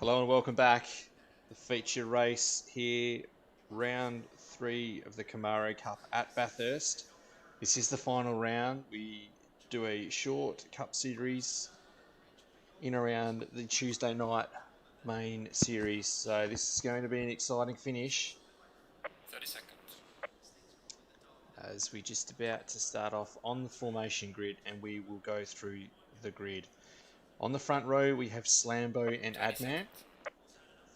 Hello and welcome back. The feature race here, round 3 of the Camaro Cup at Bathurst. This is the final round. We do a short Cup series in around the Tuesday night main series. So this is going to be an exciting finish 30 seconds. as we're just about to start off on the formation grid, and we will go through the grid. On the front row we have Slambo and 20 Adman, seconds.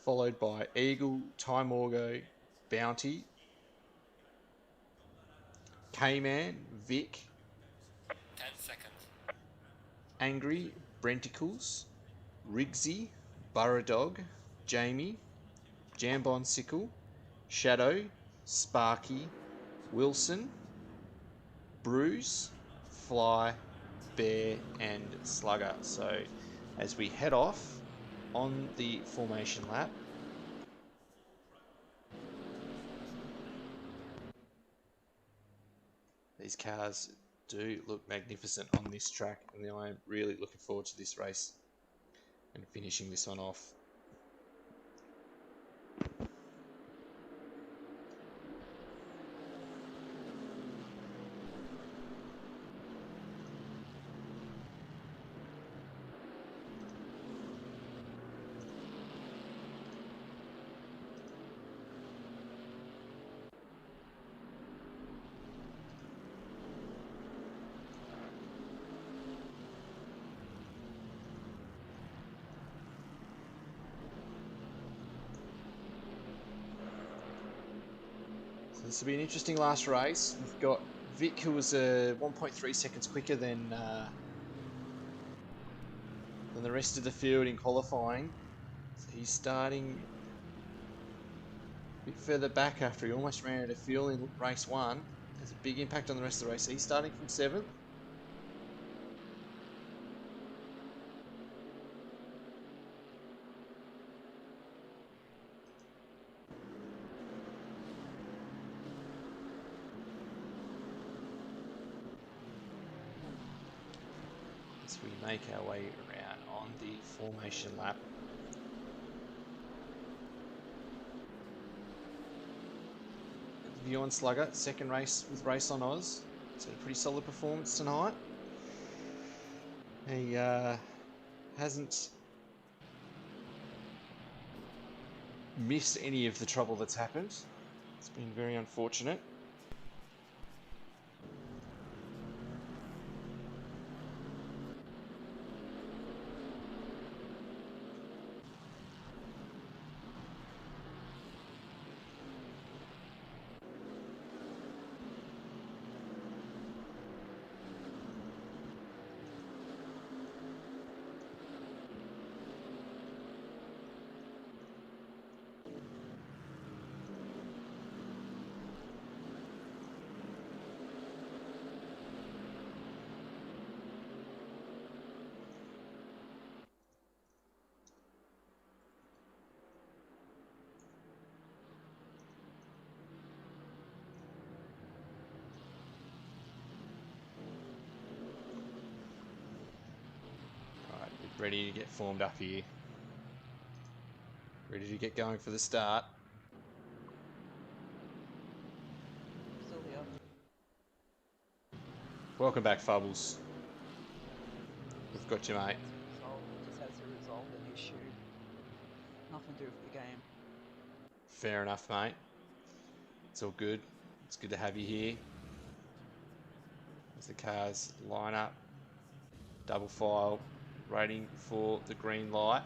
followed by Eagle, Ty Morgo, Bounty, K-Man, Vic, 10 seconds. Angry, Brenticles, Rigsy, Burradog, Jamie, Jambon Sickle, Shadow, Sparky, Wilson, Bruce, Fly, Bear, and Slugger. So as we head off on the formation lap, these cars do look magnificent on this track, and I am really looking forward to this race and finishing this one off. So this will be an interesting last race. We've got Vic, who was 1.3 seconds quicker than the rest of the field in qualifying. So he's starting a bit further back after he almost ran out of fuel in race 1. Has a big impact on the rest of the race. He's starting from 7th. As we make our way around on the formation lap. View on Slugger, second race with RaceOnOz. It's a pretty solid performance tonight. He hasn't missed any of the trouble that's happened. It's been very unfortunate. Ready to get formed up here. Ready to get going for the start. Still here. Welcome back, Fubbles. We've got you, mate. Just had to resolve an issue. Nothing to do with the game. Fair enough, mate. It's all good. It's good to have you here. As the cars line up, double file, waiting for the green light.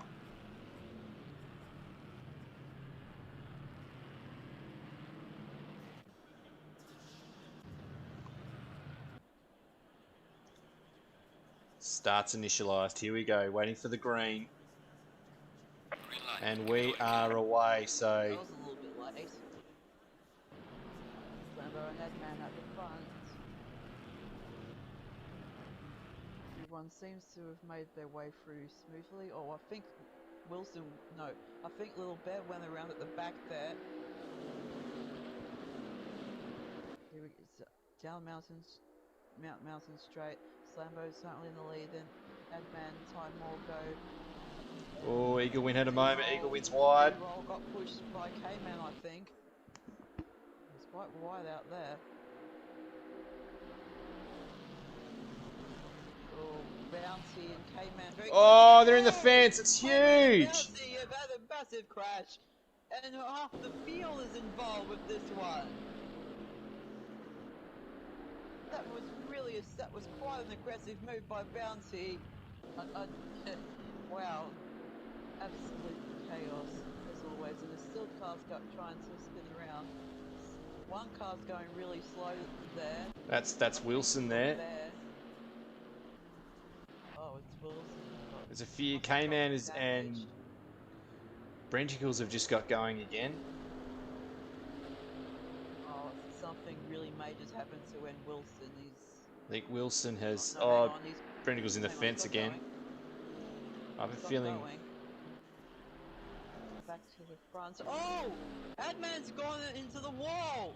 Starts initialized. Here we go, waiting for the green. Green light. And we are away, so That was a little bit late. Slambo and Adman at the front. Everyone seems to have made their way through smoothly. Oh, I think Wilson, no, I think Little Bear went around at the back there. Here we go, down Mountain Straight. Slambo's certainly in the lead, then Adman, Ty Morgo, Oh, Eagle Win had a moment. Eagle Win's wide. Roll got pushed by K-Man, I think. It's quite wide out there. Oh, Bouncy and K-Man very Oh, close. they're in the Oh! fence. It's K-Man and huge. Bouncy have had a massive crash. And half the field is involved with this one. That was quite an aggressive move by Bouncy. Wow. Absolute chaos, as always. And there's still cars trying to spin around. One car's going really slow there. That's Wilson there. Oh, it's Wilson. There's a few K-Man and Brenticles have just got going again. Oh, something really major's happened to when Wilson is... I think Wilson has... Oh, Brenticles in the fence again. I have a feeling... Back to the front. Oh! Adman's gone into the wall!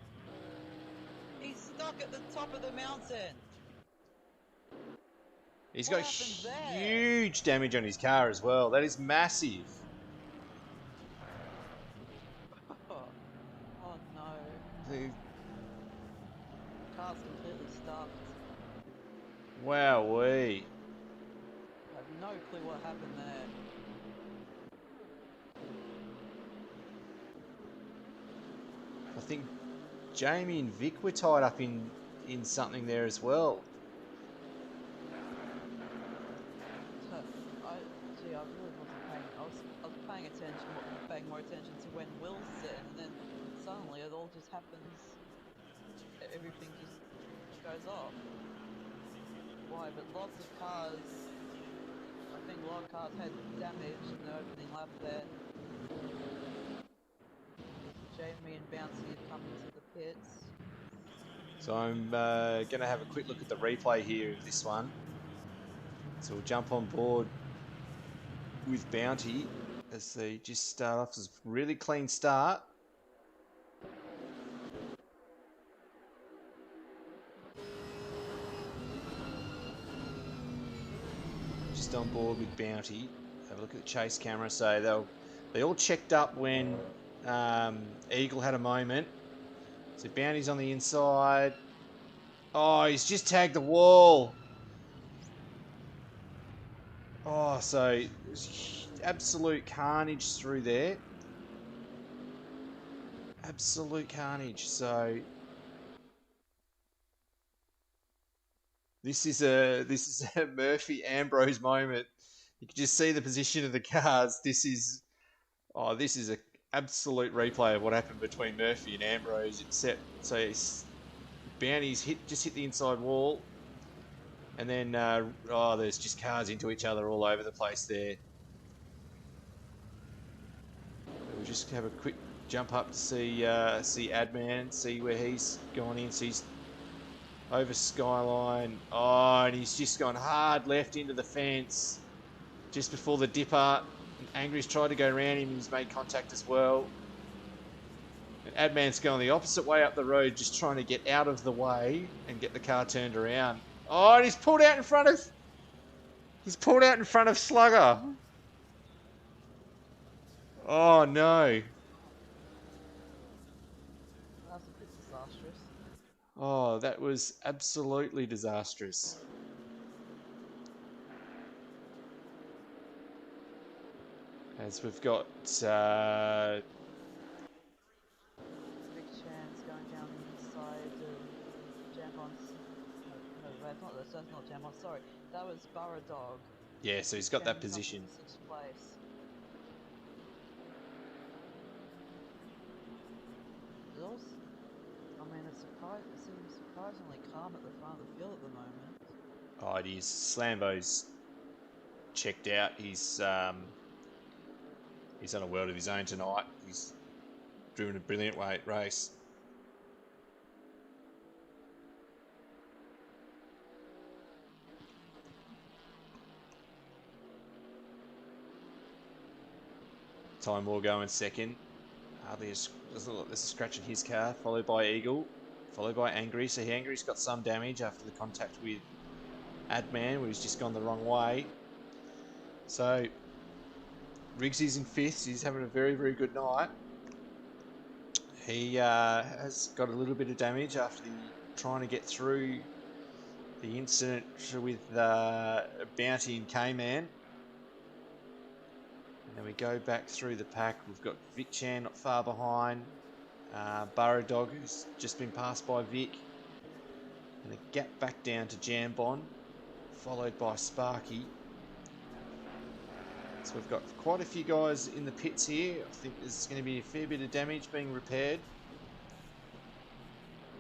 He's stuck at the top of the mountain. He's got huge damage on his car as well. That is massive. Oh no. The car's completely stuck. Wowee. I have no clue what happened there. I think Jamie and Vic were tied up in something there as well. I really wasn't paying. I was paying more attention to when Wilson, and then suddenly it all just happens. Everything just goes off. Why? But lots of cars. I think a lot of cars had damage in the opening lap there. Jamie and Bouncy have come into the pits. So I'm going to have a quick look at the replay here of this one. So we'll jump on board with Bounty as they just start off as a really clean start. Just on board with Bounty. Have a look at the chase camera. So they all checked up when Eagle had a moment. So Bounty's on the inside. Oh, he's just tagged the wall. Oh, so absolute carnage through there. Absolute carnage. So this is a Murphy Ambrose moment. You can just see the position of the cars. This is a absolute replay of what happened between Murphy and Ambrose. So Bounty's just hit the inside wall. And then, there's just cars into each other all over the place there. We'll just have a quick jump up to see Adman, see where he's gone in. So he's over Skyline. Oh, and he's just gone hard left into the fence just before the dipper. And Angry's tried to go around him. He's made contact as well. And Adman's going the opposite way up the road, just trying to get out of the way and get the car turned around. Oh, and he's pulled out in front of Slugger. Oh no. That was a bit disastrous. Oh, that was absolutely disastrous. As we've got Big Chance going down the inside of Jambon's. That's not Jambon, sorry. That was Burrow Dog. yeah, so he's got that position. Sixth place. It seems surprisingly calm at the front of the field at the moment. Oh, it is. Slambo's checked out. He's on a world of his own tonight. He's driven a brilliant race. Time will go in second. There's a scratch in his car, followed by Eagle, followed by Angry. So Angry's got some damage after the contact with Adman, where he's just gone the wrong way. So Riggsy's in 5th. He's having a very, very good night. He has got a little bit of damage after trying to get through the incident with Bounty and K-Man. And then we go back through the pack. We've got Vic Chan not far behind. Burrow Dog, who's just been passed by Vic. And a gap back down to Jambon, followed by Sparky. So we've got quite a few guys in the pits here. I think there's going to be a fair bit of damage being repaired.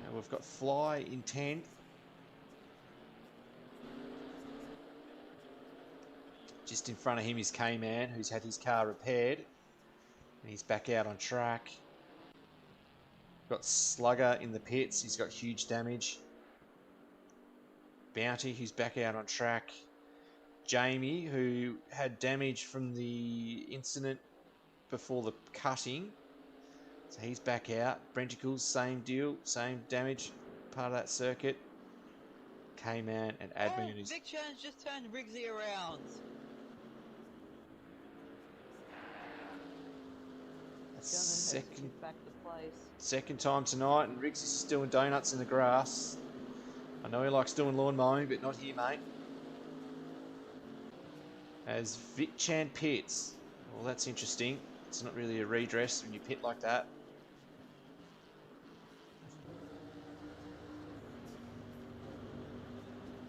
And we've got Fly in 10th. Just in front of him is K-Man, who's had his car repaired. And he's back out on track. Got Slugger in the pits. He's got huge damage. Bounty, who's back out on track. Jamie, who had damage from the incident before the cutting. So he's back out. Brenticles, same deal. Same damage. Part of that circuit. K-Man and Admin. Oh, Vic Chan's just turned Riggsy around. Second time tonight, and Riggs is doing donuts in the grass. I know he likes doing lawn mowing, but not here, mate. As Vic Chan pits. Well, that's interesting. It's not really a redress when you pit like that.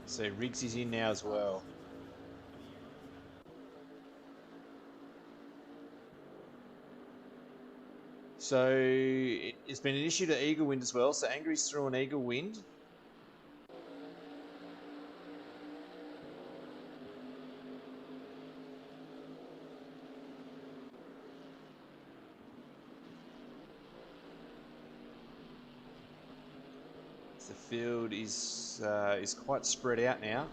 So Riggs is in now as well. So it's been an issue to Eagle Wind as well. So Angry's through an Eagle Wind. The field is quite spread out now.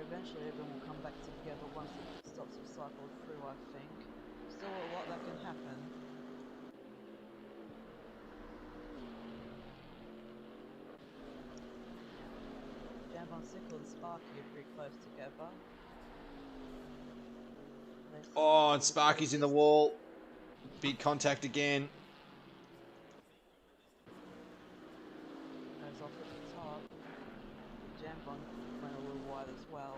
Eventually everyone will come back together once the stops have cycled through, I think. Still a lot that can happen. Jambon, Sickle and Sparky are pretty close together. Oh, and Sparky's in the wall. Big contact again. Goes off at the top. Jambon went a little wide as well.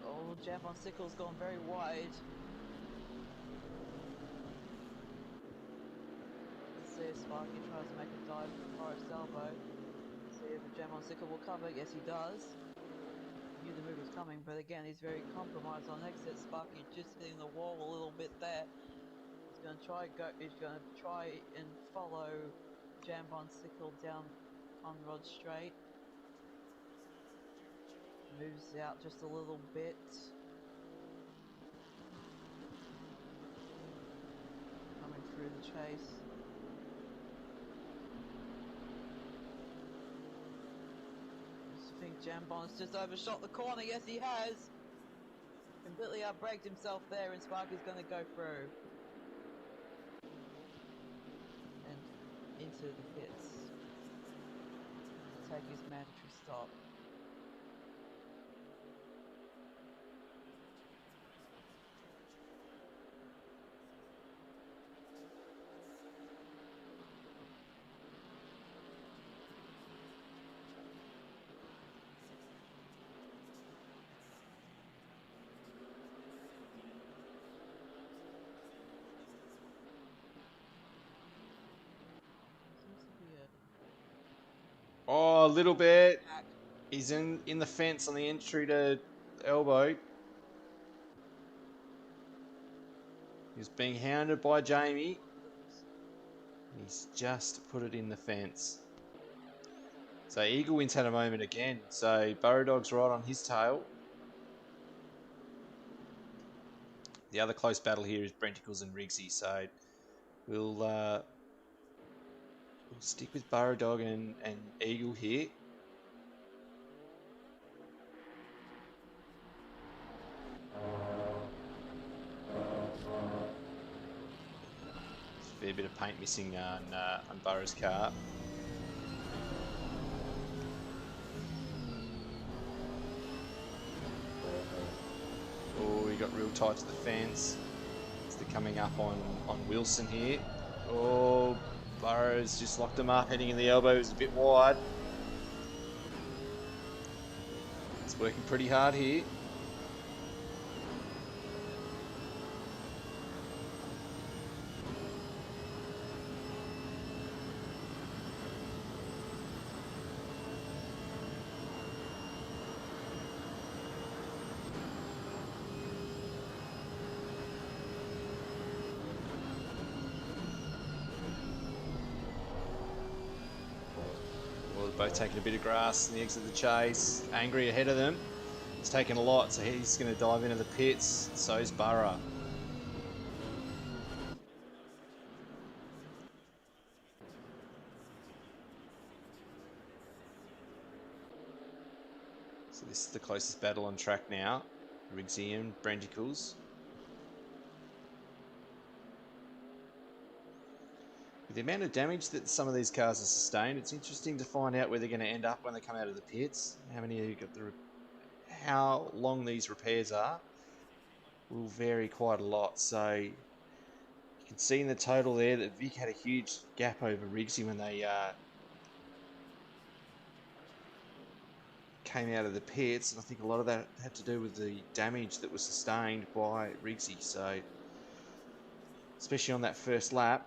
Oh, Jambon Sickle's gone very wide. Let's see if Sparky tries to make a dive for Forest Elbow. See if Jambon Sickle will cover. Yes, he does. Knew the move was coming, but again, he's very compromised on exit. Sparky just hitting the wall a little bit there. He's going to try and follow Jambon Sickle down on Rod Straight. Moves out just a little bit. Coming through the chase. I think Jambon's just overshot the corner. Yes, he has. Completely outbraked himself there, and Sparky's going to go through. And into the pits. Take his mandatory stop. Oh, a little bit. He's in the fence on the entry to Elbow. He's being hounded by Jamie. He's just put it in the fence. So Eagle Wind's had a moment again. So Burrow Dog's right on his tail. The other close battle here is Brenticles and Riggsy. So we'll stick with Burrow Dog and Eagle here. There's a fair bit of paint missing on Burrow's car. real tight to the fence. So they're coming up on Wilson here. Oh, Burrows just locked him up, heading in the elbow. It was a bit wide. It's working pretty hard here. Both taking a bit of grass in the exit of the chase. Angry ahead of them. He's taken a lot, so he's going to dive into the pits. So's Burrow. So this is the closest battle on track now. Rigsy and Branticles. With the amount of damage that some of these cars have sustained, it's interesting to find out where they're going to end up when they come out of the pits. How many of you got how long these repairs are will vary quite a lot. So you can see in the total there that Vic had a huge gap over Rigsy when they came out of the pits, and I think a lot of that had to do with the damage that was sustained by Rigsy. So especially on that first lap.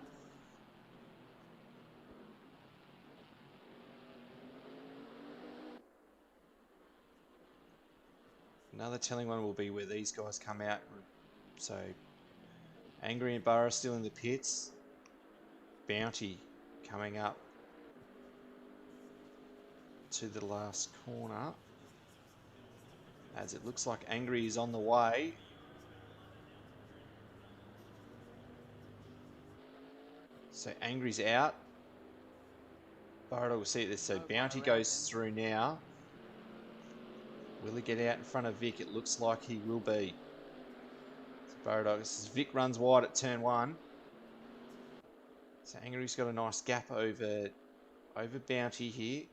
Another telling one will be where these guys come out. So, Angry and Burrow still in the pits. Bounty coming up to the last corner. As it looks like Angry is on the way. So, Angry's out. Burrow will see this. So, Bounty goes through now. Will he get out in front of Vic? It looks like he will be. So Vic runs wide at turn 1. So Angry's got a nice gap over Bounty here.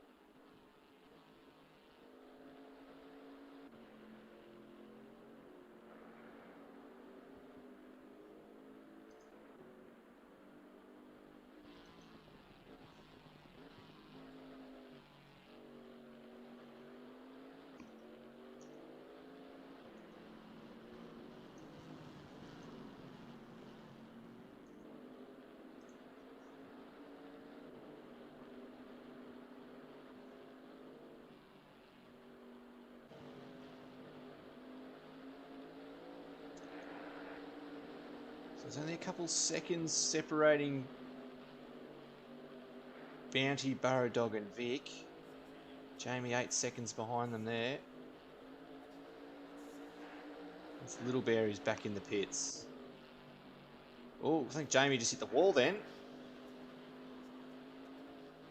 There's only a couple seconds separating Bounty, Burrow Dog and Vic. Jamie 8 seconds behind them there. This Little Bear is back in the pits. Oh, I think Jamie just hit the wall then.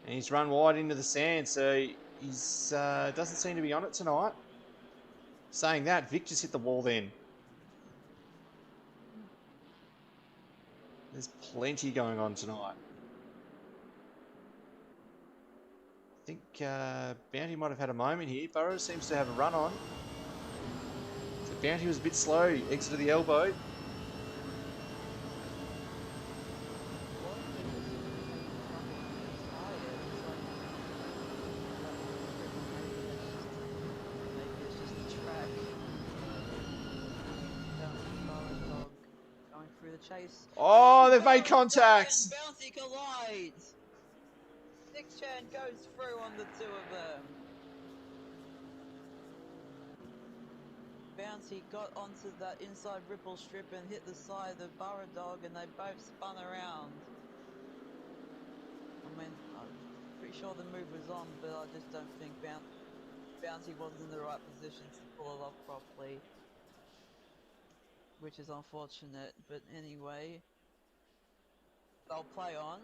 And he's run wide into the sand, so he's doesn't seem to be on it tonight. Saying that, Vic just hit the wall then. There's plenty going on tonight. I think Bounty might have had a moment here. Burrows seems to have a run on. So Bounty was a bit slow, exited the elbow. Chase. Oh, they've made contact. Bounty collides. Nick Chan goes through on the two of them. Bounty got onto that inside ripple strip and hit the side of Burrow Dog, and they both spun around. I mean, I'm pretty sure the move was on, but I just don't think Bounty wasn't in the right position to pull it off properly. Which is unfortunate, but anyway, they'll play on.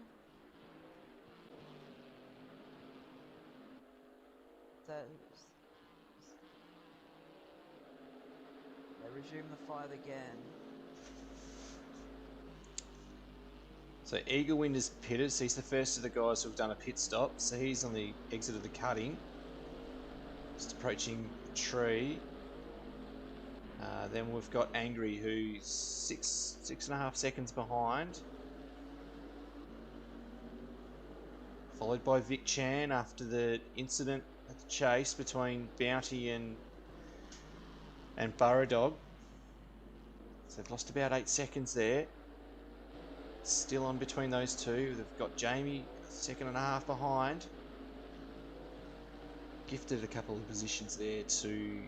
They resume the fight again. So Eaglewind is pitted, so he's the first of the guys who've done a pit stop. So he's on the exit of the cutting. Just approaching the tree. Then we've got Angry, who's 6.5 seconds behind. Followed by Vic Chan after the incident at the chase between Bounty and Burrow Dog. So they've lost about 8 seconds there. Still on between those two. They've got Jamie 1.5 behind. Gifted a couple of positions there to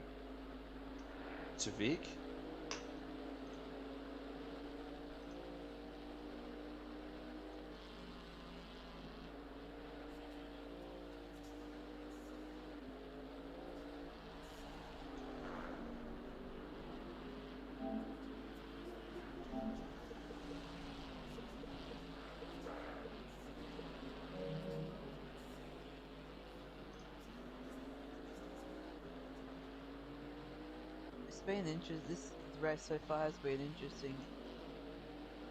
Vic. Been interesting. This race so far has been interesting.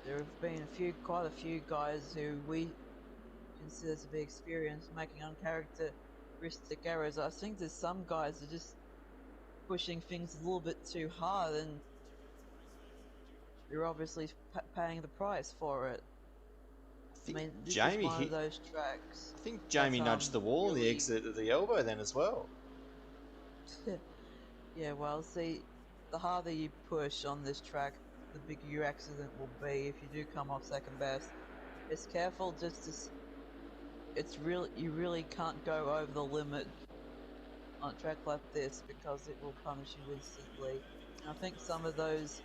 There have been quite a few guys who we consider to be experienced making uncharacteristic errors. I think there's some guys that are just pushing things a little bit too hard, and you're obviously paying the price for it. I mean, this is one of those tracks. I think Jamie nudged the wall on the exit of the elbow then as well. Yeah, well, see, the harder you push on this track, the bigger your accident will be if you do come off second best. It's careful just to... you really can't go over the limit on a track like this because it will punish you instantly. And I think some of those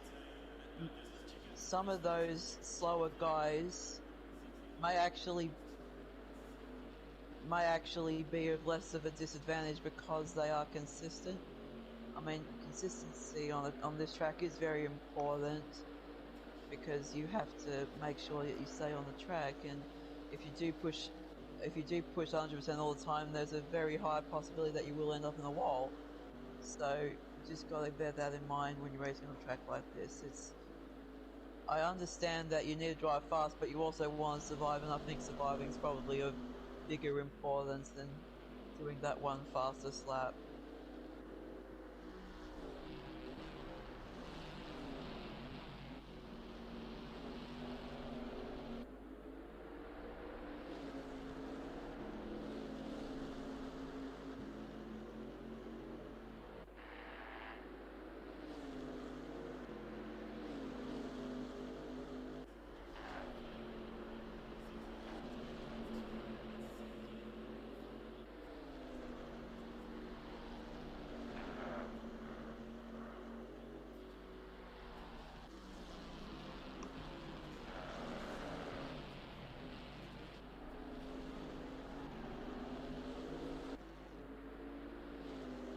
slower guys may actually be of less of a disadvantage because they are consistent. I mean, consistency on this track is very important because you have to make sure that you stay on the track, and if you do push 100% all the time, there's a very high possibility that you will end up in a wall. So you just got to bear that in mind when you're racing on a track like this. I understand that you need to drive fast, but you also want to survive, and I think surviving is probably of bigger importance than doing that one fastest lap.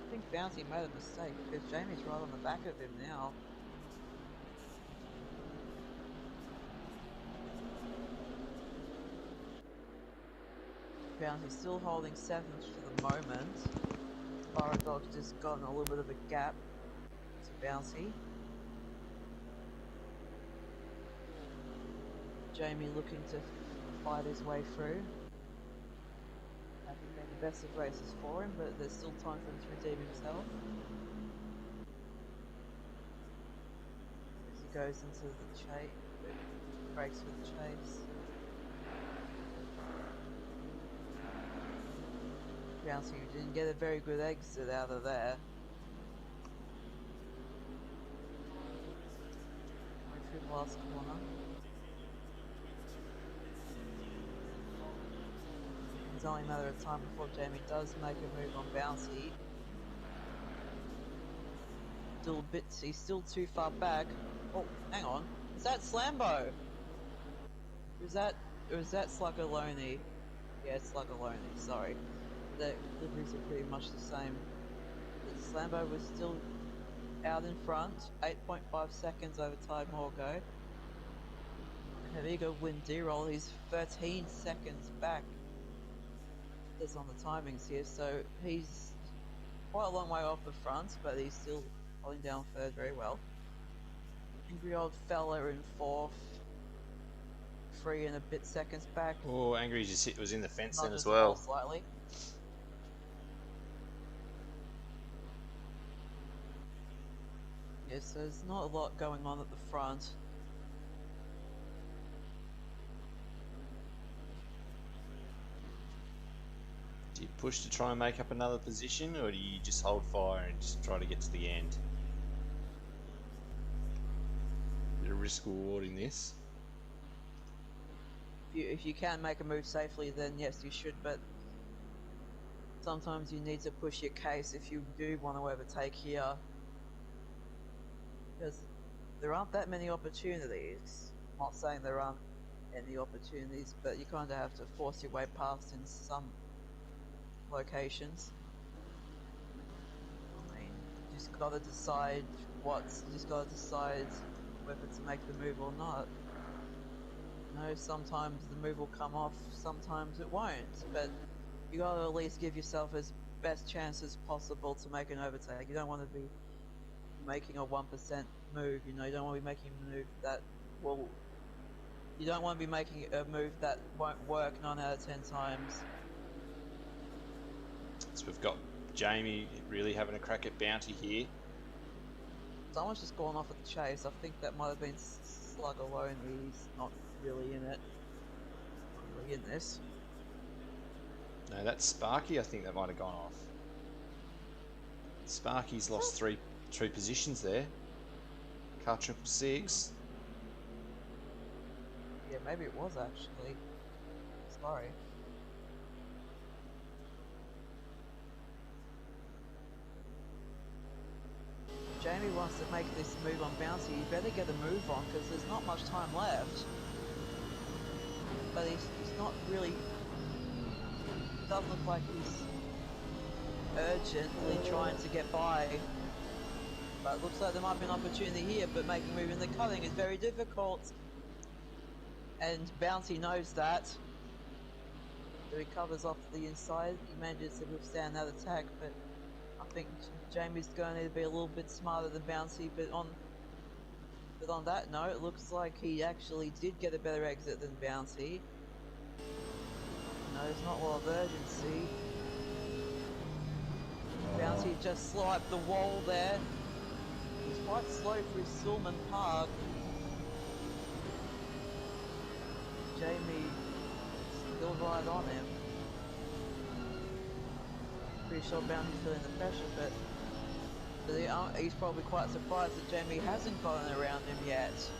I think Bounty made a mistake because Jamie's right on the back of him now. Bounty's still holding 7th for the moment. Burrow Dog's just gotten a little bit of a gap to Bounty. Jamie looking to fight his way through. Hasn't been the best of races for him, but there's still time for him to redeem himself. As he goes into the chase, breaks for the chase. Bouncy didn't get a very good exit out of there. Going through the last corner. It's only a matter of time before Jamie does make a move on Bouncy. Still a bit, he's still too far back. Oh, hang on. Is that Slambo? Or is that Sluggerloney? Yeah, it's Sluggerloney, sorry. The liveries are pretty much the same. But Slambo was still out in front, 8.5 seconds over Tide Morgo. And Havigo win D-roll, he's 13 seconds back. That's on the timings here, so he's quite a long way off the front, but he's still holding down third very well. Angry Old Fella in 4th, 3 and a bit seconds back. Oh, Angry just was in the fence then as well. Slightly. Yes, there's not a lot going on at the front. Do you push to try and make up another position, or do you just hold fire and just try to get to the end? Bit of risk rewarding this. If you can make a move safely, then yes, you should, but sometimes you need to push your case if you do want to overtake here. Because there aren't that many opportunities. I'm not saying there aren't any opportunities, but you kind of have to force your way past in some locations. I mean, you just got to decide whether to make the move or not. You know, sometimes the move will come off, sometimes it won't, but you got to at least give yourself as best chance as possible to make an overtake. You don't want to be making a 1% move, you know, you don't want to be making a move that will... You don't want to be making a move that won't work 9 out of 10 times. So we've got Jamie really having a crack at Bounty here. Someone's just gone off at the chase. I think that might have been Slug alone. He's not really in it. Not really in this. No, that's Sparky. I think that might have gone off. Sparky's lost three positions there. Car 666. Yeah, maybe it was actually. Sorry. Jamie wants to make this move on Bouncy. You better get a move on because there's not much time left. But he's not really... Doesn't look like he's urgently trying to get by. But it looks like there might be an opportunity here, but making a move in the cutting is very difficult. And Bouncy knows that. So he covers off to the inside. He manages to withstand that attack, but I think Jamie's going to be a little bit smarter than Bouncy. But on that note, it looks like he actually did get a better exit than Bouncy. No, there's not a lot of urgency. Bouncy just swiped the wall there. He's quite slow through Silman Park. Jamie still right on him. Pretty sure Bounty's feeling the pressure, but he's probably quite surprised that Jamie hasn't gotten around him yet.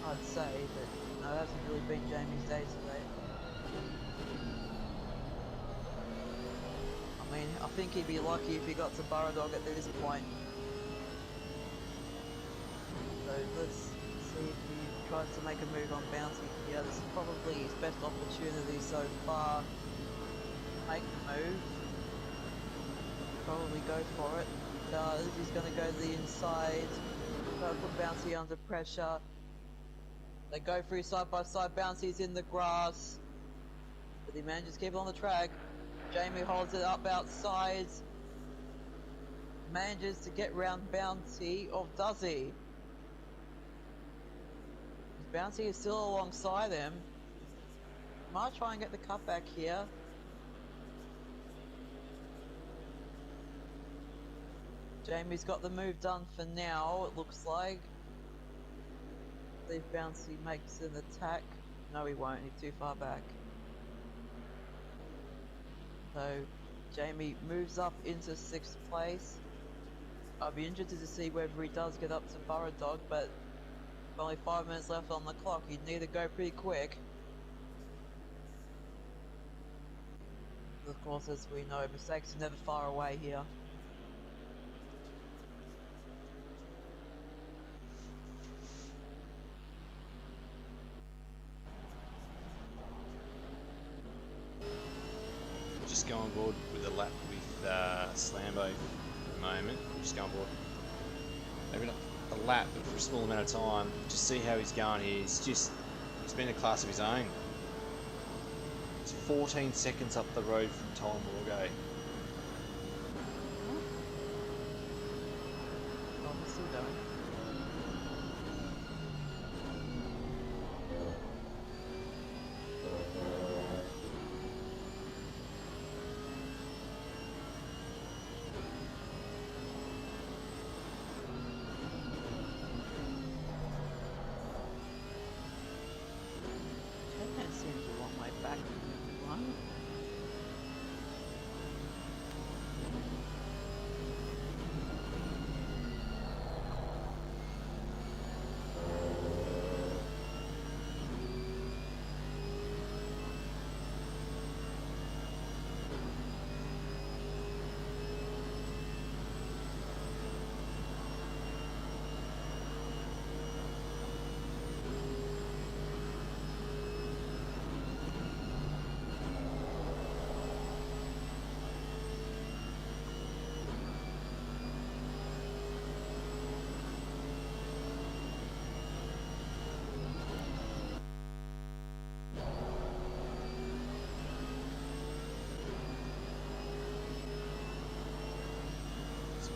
I'd say, but no, it hasn't really been Jamie's day today. I mean, I think he'd be lucky if he got to Burradog at this point. So let's see if he tries to make a move on Bouncy. Yeah, this is probably his best opportunity so far. Make the move. Probably go for it. Does. He's going to go to the inside. Try to put Bouncy under pressure. They go through side by side. Bouncy's in the grass. But he manages to keep it on the track. Jamie holds it up outside. Manages to get round Bouncy. Or does he? Bouncy is still alongside him. Might try and get the cutback here. Jamie's got the move done for now, it looks like. See if Bouncy makes an attack. No, he won't, he's too far back. So, Jamie moves up into 6th place. I'll be interested to see whether he does get up to Burradog, but with only 5 minutes left on the clock, he'd need to go pretty quick. Of course, as we know, mistakes are never far away here. Just go on board with a lap with Slambo for the moment. Just go on board. Maybe not a lap, but for a small amount of time. Just see how he's going here. He's been a class of his own. He's 14 seconds up the road from Tom Morgay. Oh, he's still going.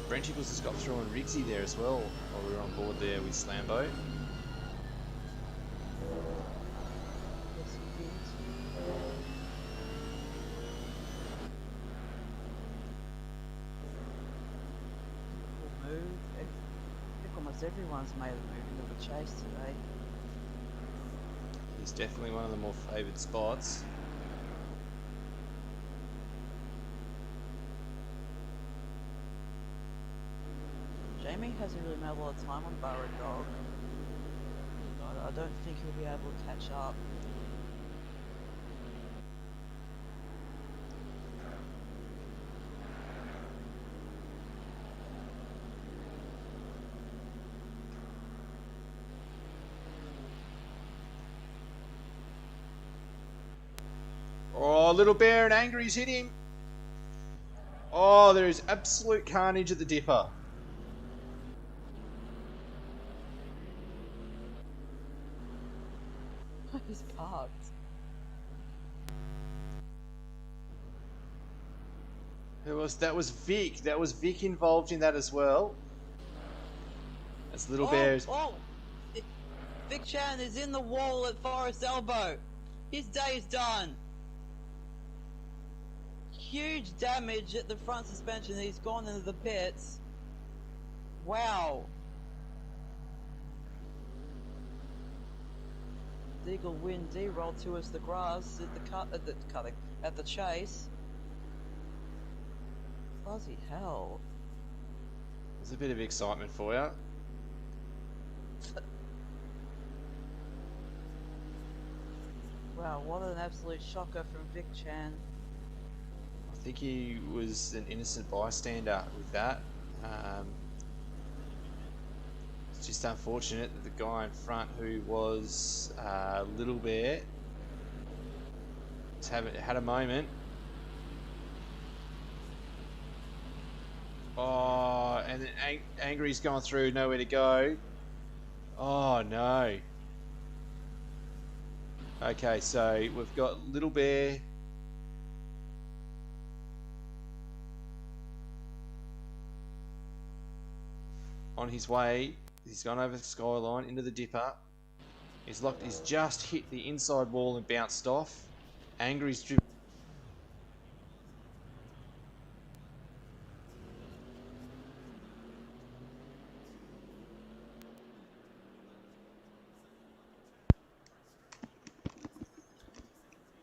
Brenticles has got through on Rigsy there as well while we were on board there with Slambo. Yes, he did. Cool move. I think almost everyone's made a move into the chase today. He's definitely one of the more favoured spots. Jamie hasn't really made a lot of time on Barra Dog. I don't think he'll be able to catch up. Oh, Little Bear and Angry's hit him. Oh, there is absolute carnage at the Dipper. He's parked. That was Vic. That was Vic involved in that as well. That's Little Bear's. Oh! Vic Chan is in the wall at Forest Elbow. His day is done. Huge damage at the front suspension. He's gone into the pits. Wow. Deagle win D roll towards the grass at the chase. Bloody hell. There's a bit of excitement for you. Wow, what an absolute shocker from Vic Chan. I think he was an innocent bystander with that. It's just unfortunate that the guy in front, who was Little Bear, had a moment. Oh, and then Angry's gone through, nowhere to go. Oh no. Okay, so we've got Little Bear. On his way, he's gone over the skyline into the Dipper. He's just hit the inside wall and bounced off. Angry's driven.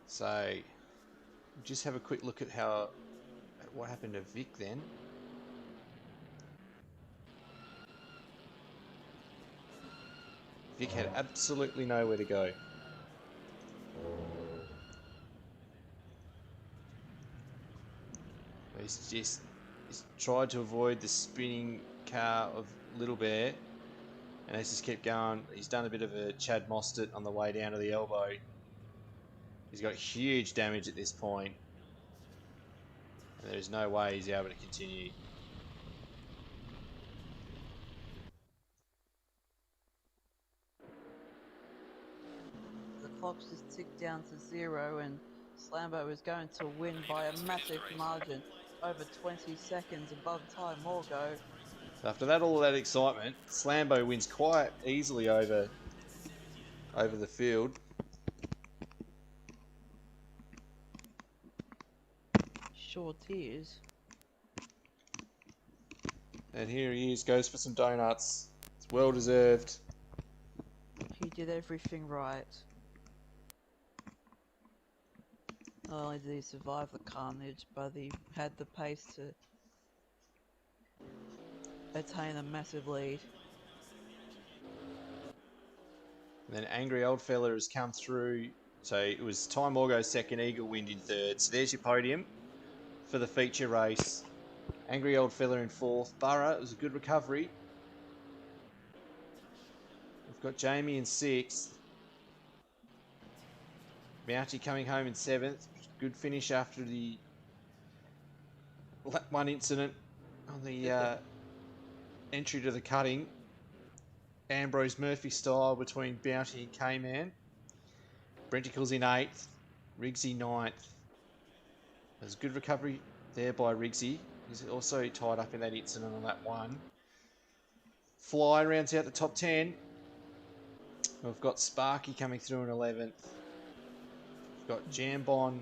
So, just have a quick look at what happened to Vic then. Vic had absolutely nowhere to go. He's tried to avoid the spinning car of Little Bear, and he's just kept going. He's done a bit of a Chad Mostert on the way down to the elbow. He's got huge damage at this point, and there's no way he's able to continue. The clock's just ticked down to 0 and Slambo is going to win by a massive margin, over 20 seconds above Ty Morgo. So after all that excitement, Slambo wins quite easily over the field. Sure tears. And here he is, goes for some donuts. It's well deserved. He did everything right. Not only did he survive the carnage, but he had the pace to attain a massive lead. And then Angry Old Fella has come through. So it was Ty Morgo's second, Eagle Wind in third. So there's your podium for the feature race. Angry Old Fella in fourth. Burra, it was a good recovery. We've got Jamie in sixth. Mountie coming home in seventh. Good finish after the lap one incident on the entry to the cutting. Ambrose Murphy style between Bounty and K-Man. Brenticles in 8th. Rigsy 9th. There's a good recovery there by Rigsy. He's also tied up in that incident on lap 1. Fly rounds out the top 10. We've got Sparky coming through in 11th. We've got Jambon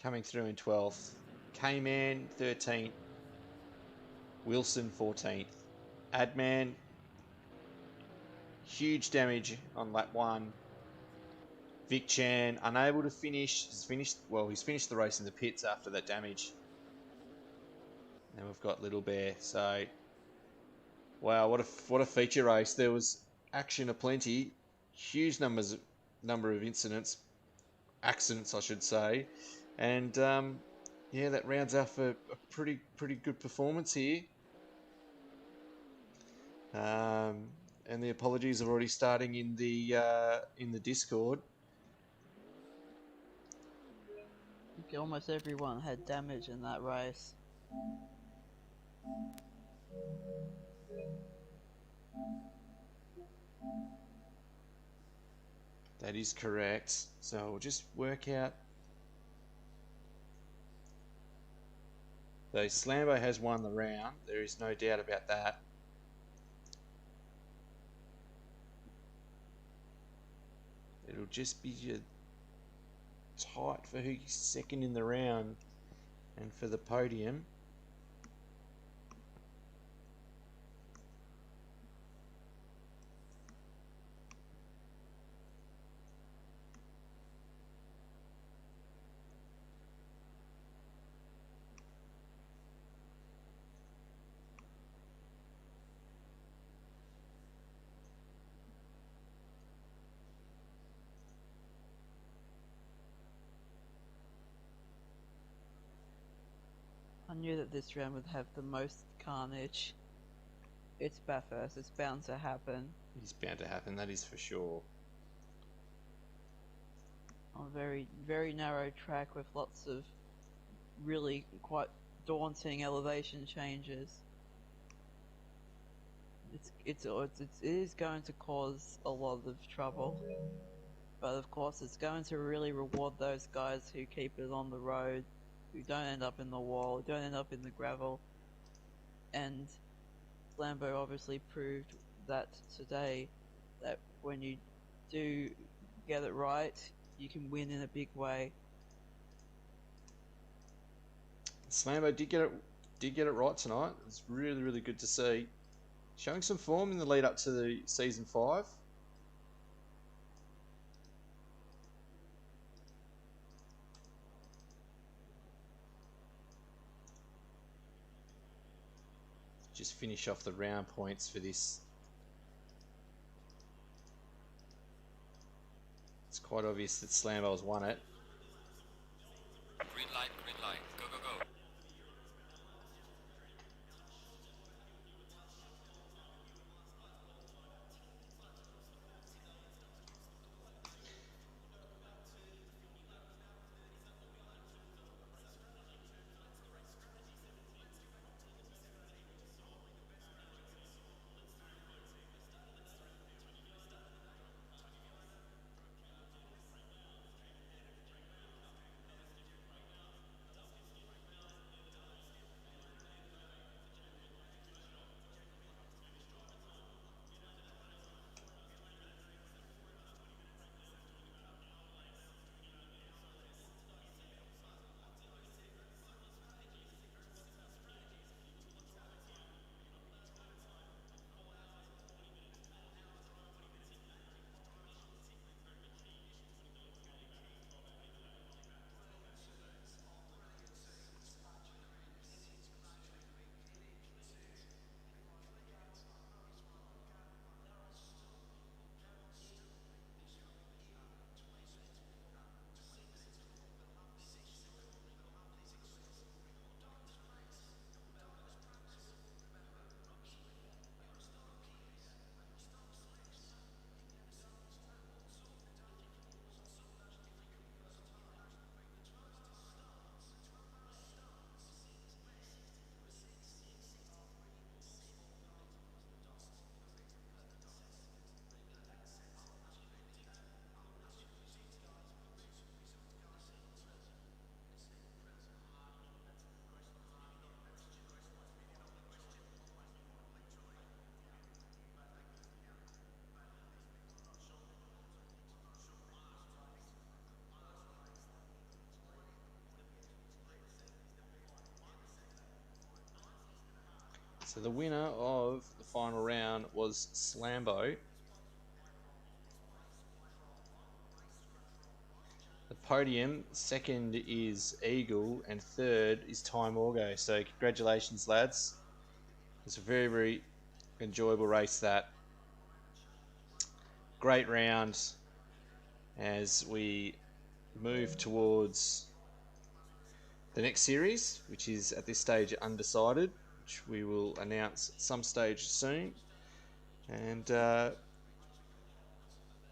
coming through in 12th. K-Man 13th. Wilson 14th. Adman, huge damage on lap 1. Vic Chan, unable to finish. He's finished the race in the pits after that damage. And we've got Little Bear. So, wow, what a feature race. There was action aplenty. Huge number of accidents, I should say. And yeah, that rounds off a pretty good performance here. And the apologies are already starting in the Discord. I think almost everyone had damage in that race. That is correct. So we'll just work out. So Slambo has won the round. There is no doubt about that. It'll just be tight for who's second in the round and for the podium. I knew that this round would have the most carnage. It's Bathurst, it's bound to happen. It's bound to happen, that is for sure. On a very, very narrow track with lots of really quite daunting elevation changes. It is going to cause a lot of trouble. But of course it's going to really reward those guys who keep it on the road, who don't end up in the wall, who don't end up in the gravel. And Lambo obviously proved that today, that when you do get it right, you can win in a big way. Slambo did get it right tonight. It's really good to see. Showing some form in the lead up to the season 5. Just finish off the round points for this. It's quite obvious that Slambo's won it. Green light, go, go, go. So the winner of the final round was Slambo. The podium, second is Eagle, and third is Time Orgo. So congratulations, lads. It's a very, very enjoyable race, that. Great round as we move towards the next series, which is at this stage undecided, which we will announce at some stage soon. And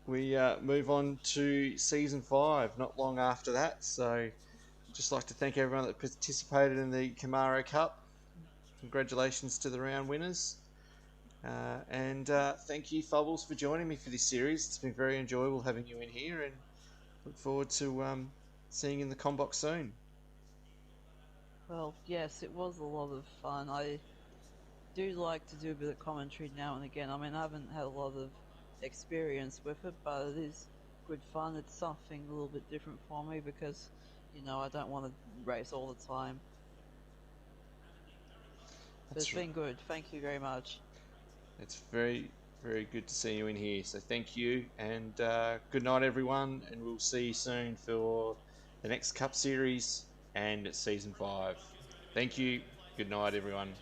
we move on to season 5 not long after that. So just like to thank everyone that participated in the Camaro Cup. Congratulations to the round winners. And thank you, Fubbles, for joining me for this series. It's been very enjoyable having you in here, and look forward to seeing you in the Combox soon. Well, yes, it was a lot of fun. I do like to do a bit of commentary now and again. I mean, I haven't had a lot of experience with it, but it is good fun. It's something a little bit different for me because, you know, I don't want to race all the time. So it's been good. Thank you very much. It's very, very good to see you in here. So thank you, and good night, everyone. And we'll see you soon for the next Cup Series and Season 5. Thank you. Good night, everyone.